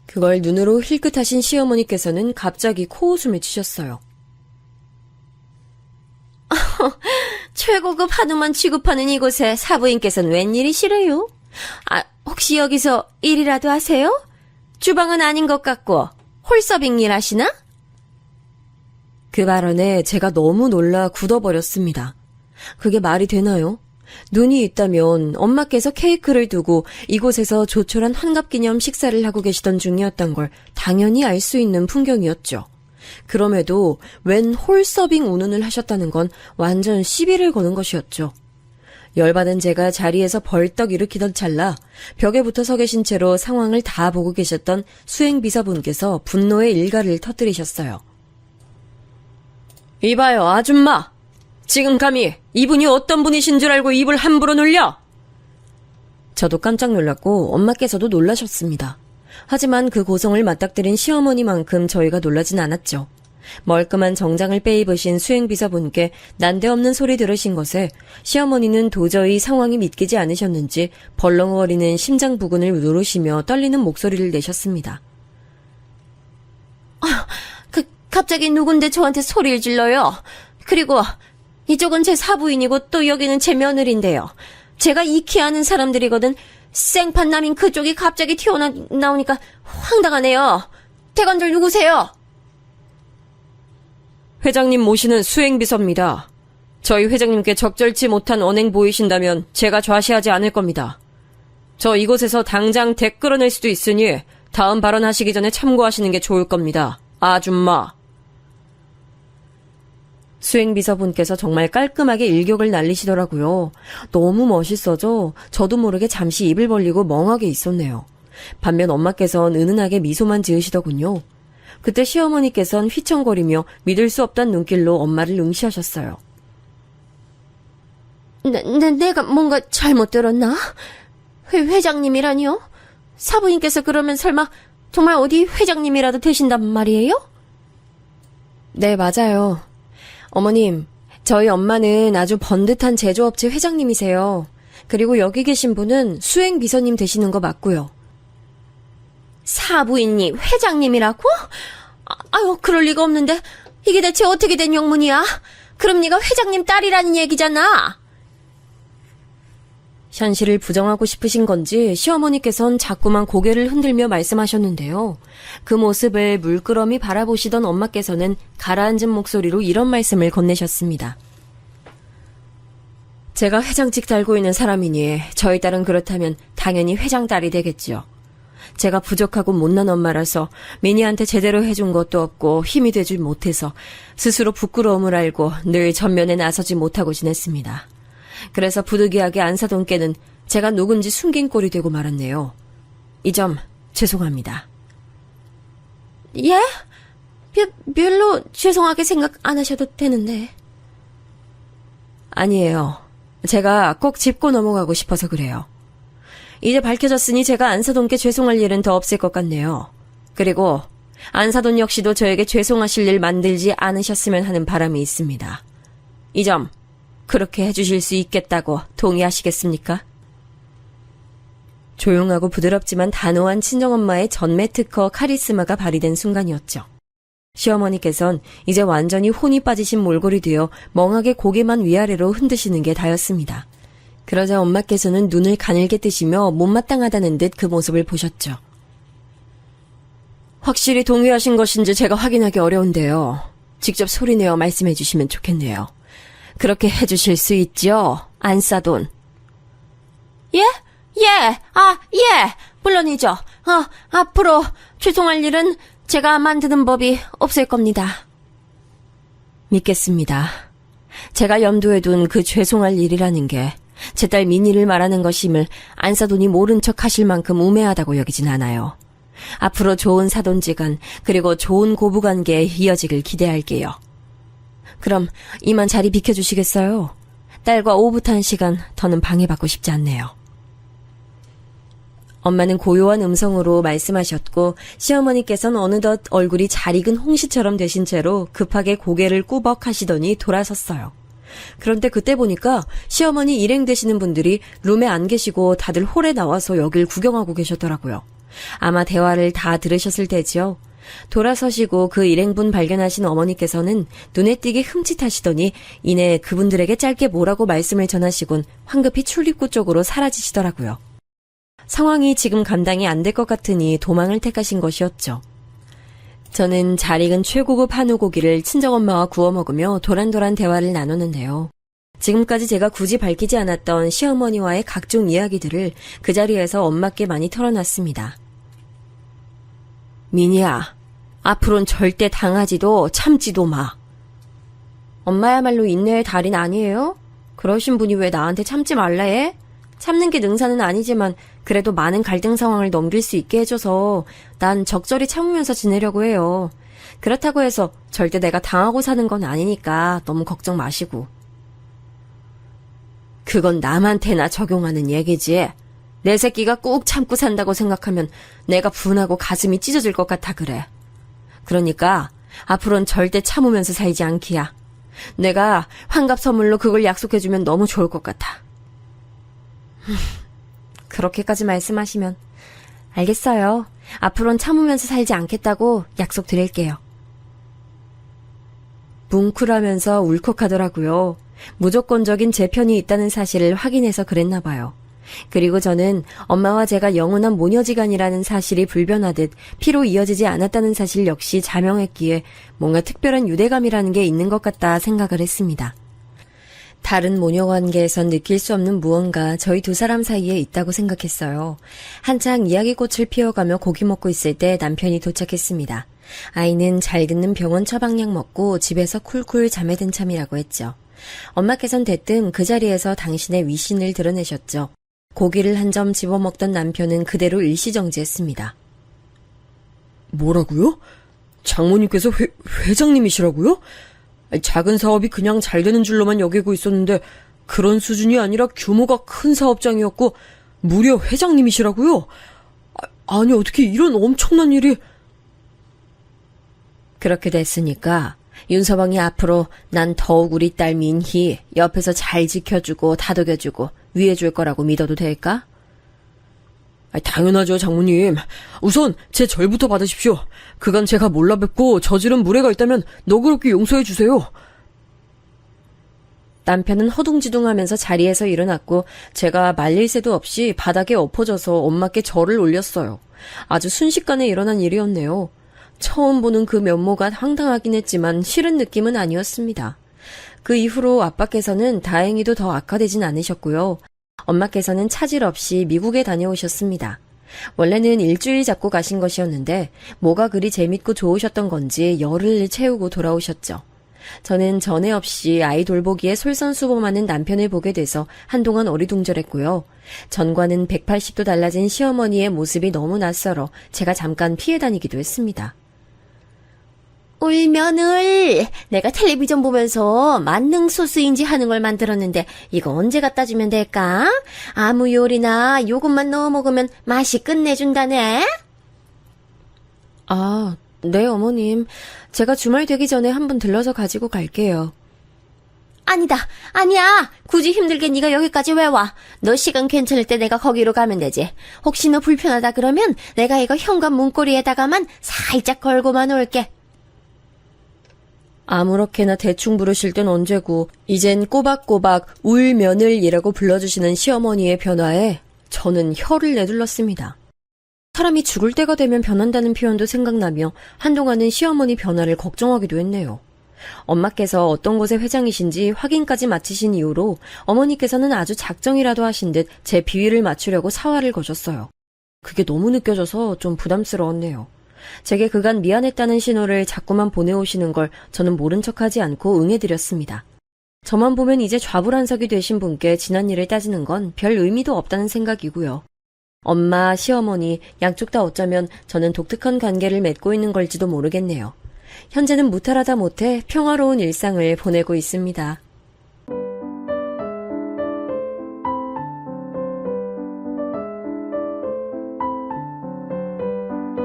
그걸 눈으로 힐끗하신 시어머니께서는 갑자기 코웃음을 치셨어요. 최고급 한우만 취급하는 이곳에 사부인께서는 웬일이시래요? 혹시 여기서 일이라도 하세요? 주방은 아닌 것 같고 홀서빙 일 하시나? 그 발언에 제가 너무 놀라 굳어버렸습니다. 그게 말이 되나요? 눈이 있다면 엄마께서 케이크를 두고 이곳에서 조촐한 환갑기념 식사를 하고 계시던 중이었던 걸 당연히 알 수 있는 풍경이었죠. 그럼에도 웬 홀서빙 운운을 하셨다는 건 완전 시비를 거는 것이었죠. 열받은 제가 자리에서 벌떡 일으키던 찰나 벽에 붙어 서 계신 채로 상황을 다 보고 계셨던 수행비서분께서 분노의 일가를 터뜨리셨어요. 이봐요, 아줌마! 지금 감히 이분이 어떤 분이신 줄 알고 입을 함부로 놀려? 저도 깜짝 놀랐고 엄마께서도 놀라셨습니다. 하지만 그 고성을 맞닥뜨린 시어머니만큼 저희가 놀라진 않았죠. 멀끔한 정장을 빼입으신 수행비서분께 난데없는 소리 들으신 것에 시어머니는 도저히 상황이 믿기지 않으셨는지 벌렁거리는 심장 부근을 누르시며 떨리는 목소리를 내셨습니다. 갑자기 누군데 저한테 소리를 질러요. 그리고 이쪽은 제 사부인이고 또 여기는 제 며느리인데요. 제가 익히 아는 사람들이거든. 생판남인 그쪽이 갑자기 튀어나오니까 황당하네요. 대관들 누구세요? 회장님 모시는 수행비서입니다. 저희 회장님께 적절치 못한 언행 보이신다면 제가 좌시하지 않을 겁니다. 저 이곳에서 당장 댁 끌어낼 수도 있으니 다음 발언하시기 전에 참고하시는 게 좋을 겁니다. 아줌마. 수행비서분께서 정말 깔끔하게 일격을 날리시더라고요. 너무 멋있어져 저도 모르게 잠시 입을 벌리고 멍하게 있었네요. 반면 엄마께선 은은하게 미소만 지으시더군요. 그때 시어머니께선 휘청거리며 믿을 수 없다는 눈길로 엄마를 응시하셨어요. 내가 뭔가 잘못 들었나? 회장님이라니요? 사부인께서 그러면 설마 정말 어디 회장님이라도 되신단 말이에요? 네, 맞아요. 어머님, 저희 엄마는 아주 번듯한 제조업체 회장님이세요. 그리고 여기 계신 분은 수행비서님 되시는 거 맞고요. 사부인이 회장님이라고? 아유, 그럴 리가 없는데. 이게 대체 어떻게 된 영문이야? 그럼 네가 회장님 딸이라는 얘기잖아. 현실을 부정하고 싶으신 건지 시어머니께선 자꾸만 고개를 흔들며 말씀하셨는데요. 그 모습을 물끄러미 바라보시던 엄마께서는 가라앉은 목소리로 이런 말씀을 건네셨습니다. 제가 회장직 달고 있는 사람이니 저희 딸은 그렇다면 당연히 회장 딸이 되겠죠. 제가 부족하고 못난 엄마라서 미니한테 제대로 해준 것도 없고 힘이 되질 못해서 스스로 부끄러움을 알고 늘 전면에 나서지 못하고 지냈습니다. 그래서 부득이하게 안사돈께는 제가 누군지 숨긴 꼴이 되고 말았네요. 이 점 죄송합니다. 예? 별로 죄송하게 생각 안 하셔도 되는데. 아니에요. 제가 꼭 짚고 넘어가고 싶어서 그래요. 이제 밝혀졌으니 제가 안사돈께 죄송할 일은 더 없을 것 같네요. 그리고 안사돈 역시도 저에게 죄송하실 일 만들지 않으셨으면 하는 바람이 있습니다. 이 점 그렇게 해주실 수 있겠다고 동의하시겠습니까? 조용하고 부드럽지만 단호한 친정엄마의 전매 특허 카리스마가 발휘된 순간이었죠. 시어머니께선 이제 완전히 혼이 빠지신 몰골이 되어 멍하게 고개만 위아래로 흔드시는 게 다였습니다. 그러자 엄마께서는 눈을 가늘게 뜨시며 못마땅하다는 듯 그 모습을 보셨죠. 확실히 동의하신 것인지 제가 확인하기 어려운데요. 직접 소리내어 말씀해 주시면 좋겠네요. 그렇게 해주실 수 있죠, 안사돈? 예? 예, 물론이죠. 앞으로 죄송할 일은 제가 만드는 법이 없을 겁니다. 믿겠습니다. 제가 염두에 둔 그 죄송할 일이라는 게 제 딸 미니를 말하는 것임을 안사돈이 모른 척 하실 만큼 우매하다고 여기진 않아요. 앞으로 좋은 사돈지간 그리고 좋은 고부관계에 이어지길 기대할게요. 그럼 이만 자리 비켜주시겠어요? 딸과 오붓한 시간 더는 방해받고 싶지 않네요. 엄마는 고요한 음성으로 말씀하셨고 시어머니께서는 어느덧 얼굴이 잘 익은 홍시처럼 되신 채로 급하게 고개를 꾸벅 하시더니 돌아섰어요. 그런데 그때 보니까 시어머니 일행 되시는 분들이 룸에 안 계시고 다들 홀에 나와서 여길 구경하고 계셨더라고요. 아마 대화를 다 들으셨을 테지요. 돌아서시고 그 일행분 발견하신 어머니께서는 눈에 띄게 흠칫하시더니 이내 그분들에게 짧게 뭐라고 말씀을 전하시곤 황급히 출입구 쪽으로 사라지시더라고요. 상황이 지금 감당이 안 될 것 같으니 도망을 택하신 것이었죠. 저는 잘 익은 최고급 한우 고기를 친정엄마와 구워 먹으며 도란도란 대화를 나누는데요. 지금까지 제가 굳이 밝히지 않았던 시어머니와의 각종 이야기들을 그 자리에서 엄마께 많이 털어놨습니다. 미니야, 앞으로는 절대 당하지도 참지도 마. 엄마야말로 인내의 달인 아니에요? 그러신 분이 왜 나한테 참지 말라 해? 참는 게 능사는 아니지만 그래도 많은 갈등 상황을 넘길 수 있게 해줘서 난 적절히 참으면서 지내려고 해요. 그렇다고 해서 절대 내가 당하고 사는 건 아니니까 너무 걱정 마시고. 그건 남한테나 적용하는 얘기지. 내 새끼가 꾹 참고 산다고 생각하면 내가 분하고 가슴이 찢어질 것 같아 그래. 그러니까 앞으로는 절대 참으면서 살지 않기야. 내가 환갑 선물로 그걸 약속해주면 너무 좋을 것 같아. 그렇게까지 말씀하시면 알겠어요. 앞으로는 참으면서 살지 않겠다고 약속드릴게요. 뭉클하면서 울컥하더라고요. 무조건적인 제 편이 있다는 사실을 확인해서 그랬나 봐요. 그리고 저는 엄마와 제가 영원한 모녀지간이라는 사실이 불변하듯 피로 이어지지 않았다는 사실 역시 자명했기에 뭔가 특별한 유대감이라는 게 있는 것 같다 생각을 했습니다. 다른 모녀 관계에선 느낄 수 없는 무언가 저희 두 사람 사이에 있다고 생각했어요. 한창 이야기꽃을 피워가며 고기 먹고 있을 때 남편이 도착했습니다. 아이는 잘 듣는 병원 처방약 먹고 집에서 쿨쿨 잠에 든 참이라고 했죠. 엄마께선 대뜸 그 자리에서 당신의 위신을 드러내셨죠. 고기를 한 점 집어먹던 남편은 그대로 일시정지했습니다. 뭐라고요? 장모님께서 회장님이시라고요? 작은 사업이 그냥 잘 되는 줄로만 여기고 있었는데 그런 수준이 아니라 규모가 큰 사업장이었고 무려 회장님이시라고요? 아니 어떻게 이런 엄청난 일이... 그렇게 됐으니까 윤서방이 앞으로 난 더욱 우리 딸 민희 옆에서 잘 지켜주고 다독여주고 위해줄 거라고 믿어도 될까? 당연하죠, 장모님. 우선 제 절부터 받으십시오. 그간 제가 몰라 뵙고 저지른 무례가 있다면 너그럽게 용서해 주세요. 남편은 허둥지둥하면서 자리에서 일어났고 제가 말릴 새도 없이 바닥에 엎어져서 엄마께 절을 올렸어요. 아주 순식간에 일어난 일이었네요. 처음 보는 그 면모가 황당하긴 했지만 싫은 느낌은 아니었습니다. 그 이후로 아빠께서는 다행히도 더 악화되진 않으셨고요. 엄마께서는 차질 없이 미국에 다녀오셨습니다. 원래는 일주일 잡고 가신 것이었는데 뭐가 그리 재밌고 좋으셨던 건지 열흘 채우고 돌아오셨죠. 저는 전에 없이 아이 돌보기에 솔선수범하는 남편을 보게 돼서 한동안 어리둥절했고요. 전과는 180도 달라진 시어머니의 모습이 너무 낯설어 제가 잠깐 피해 다니기도 했습니다. 울면을 내가 텔레비전 보면서 만능 소스인지 하는 걸 만들었는데 이거 언제 갖다 주면 될까? 아무 요리나 요것만 넣어 먹으면 맛이 끝내준다네. 아, 네 어머님. 제가 주말 되기 전에 한번 들러서 가지고 갈게요. 아니야. 굳이 힘들게 네가 여기까지 왜 와? 너 시간 괜찮을 때 내가 거기로 가면 되지. 혹시 너 불편하다 그러면 내가 이거 현관 문고리에다가만 살짝 걸고만 올게. 아무렇게나 대충 부르실 땐 언제고 이젠 꼬박꼬박 울며느리라고 불러주시는 시어머니의 변화에 저는 혀를 내둘렀습니다. 사람이 죽을 때가 되면 변한다는 표현도 생각나며 한동안은 시어머니 변화를 걱정하기도 했네요. 엄마께서 어떤 곳의 회장이신지 확인까지 마치신 이후로 어머니께서는 아주 작정이라도 하신 듯 제 비위를 맞추려고 사활을 거셨어요. 그게 너무 느껴져서 좀 부담스러웠네요. 제게 그간 미안했다는 신호를 자꾸만 보내오시는 걸 저는 모른 척하지 않고 응해드렸습니다. 저만 보면 이제 좌불안석이 되신 분께 지난 일을 따지는 건 별 의미도 없다는 생각이고요. 엄마, 시어머니 양쪽 다 어쩌면 저는 독특한 관계를 맺고 있는 걸지도 모르겠네요. 현재는 무탈하다 못해 평화로운 일상을 보내고 있습니다.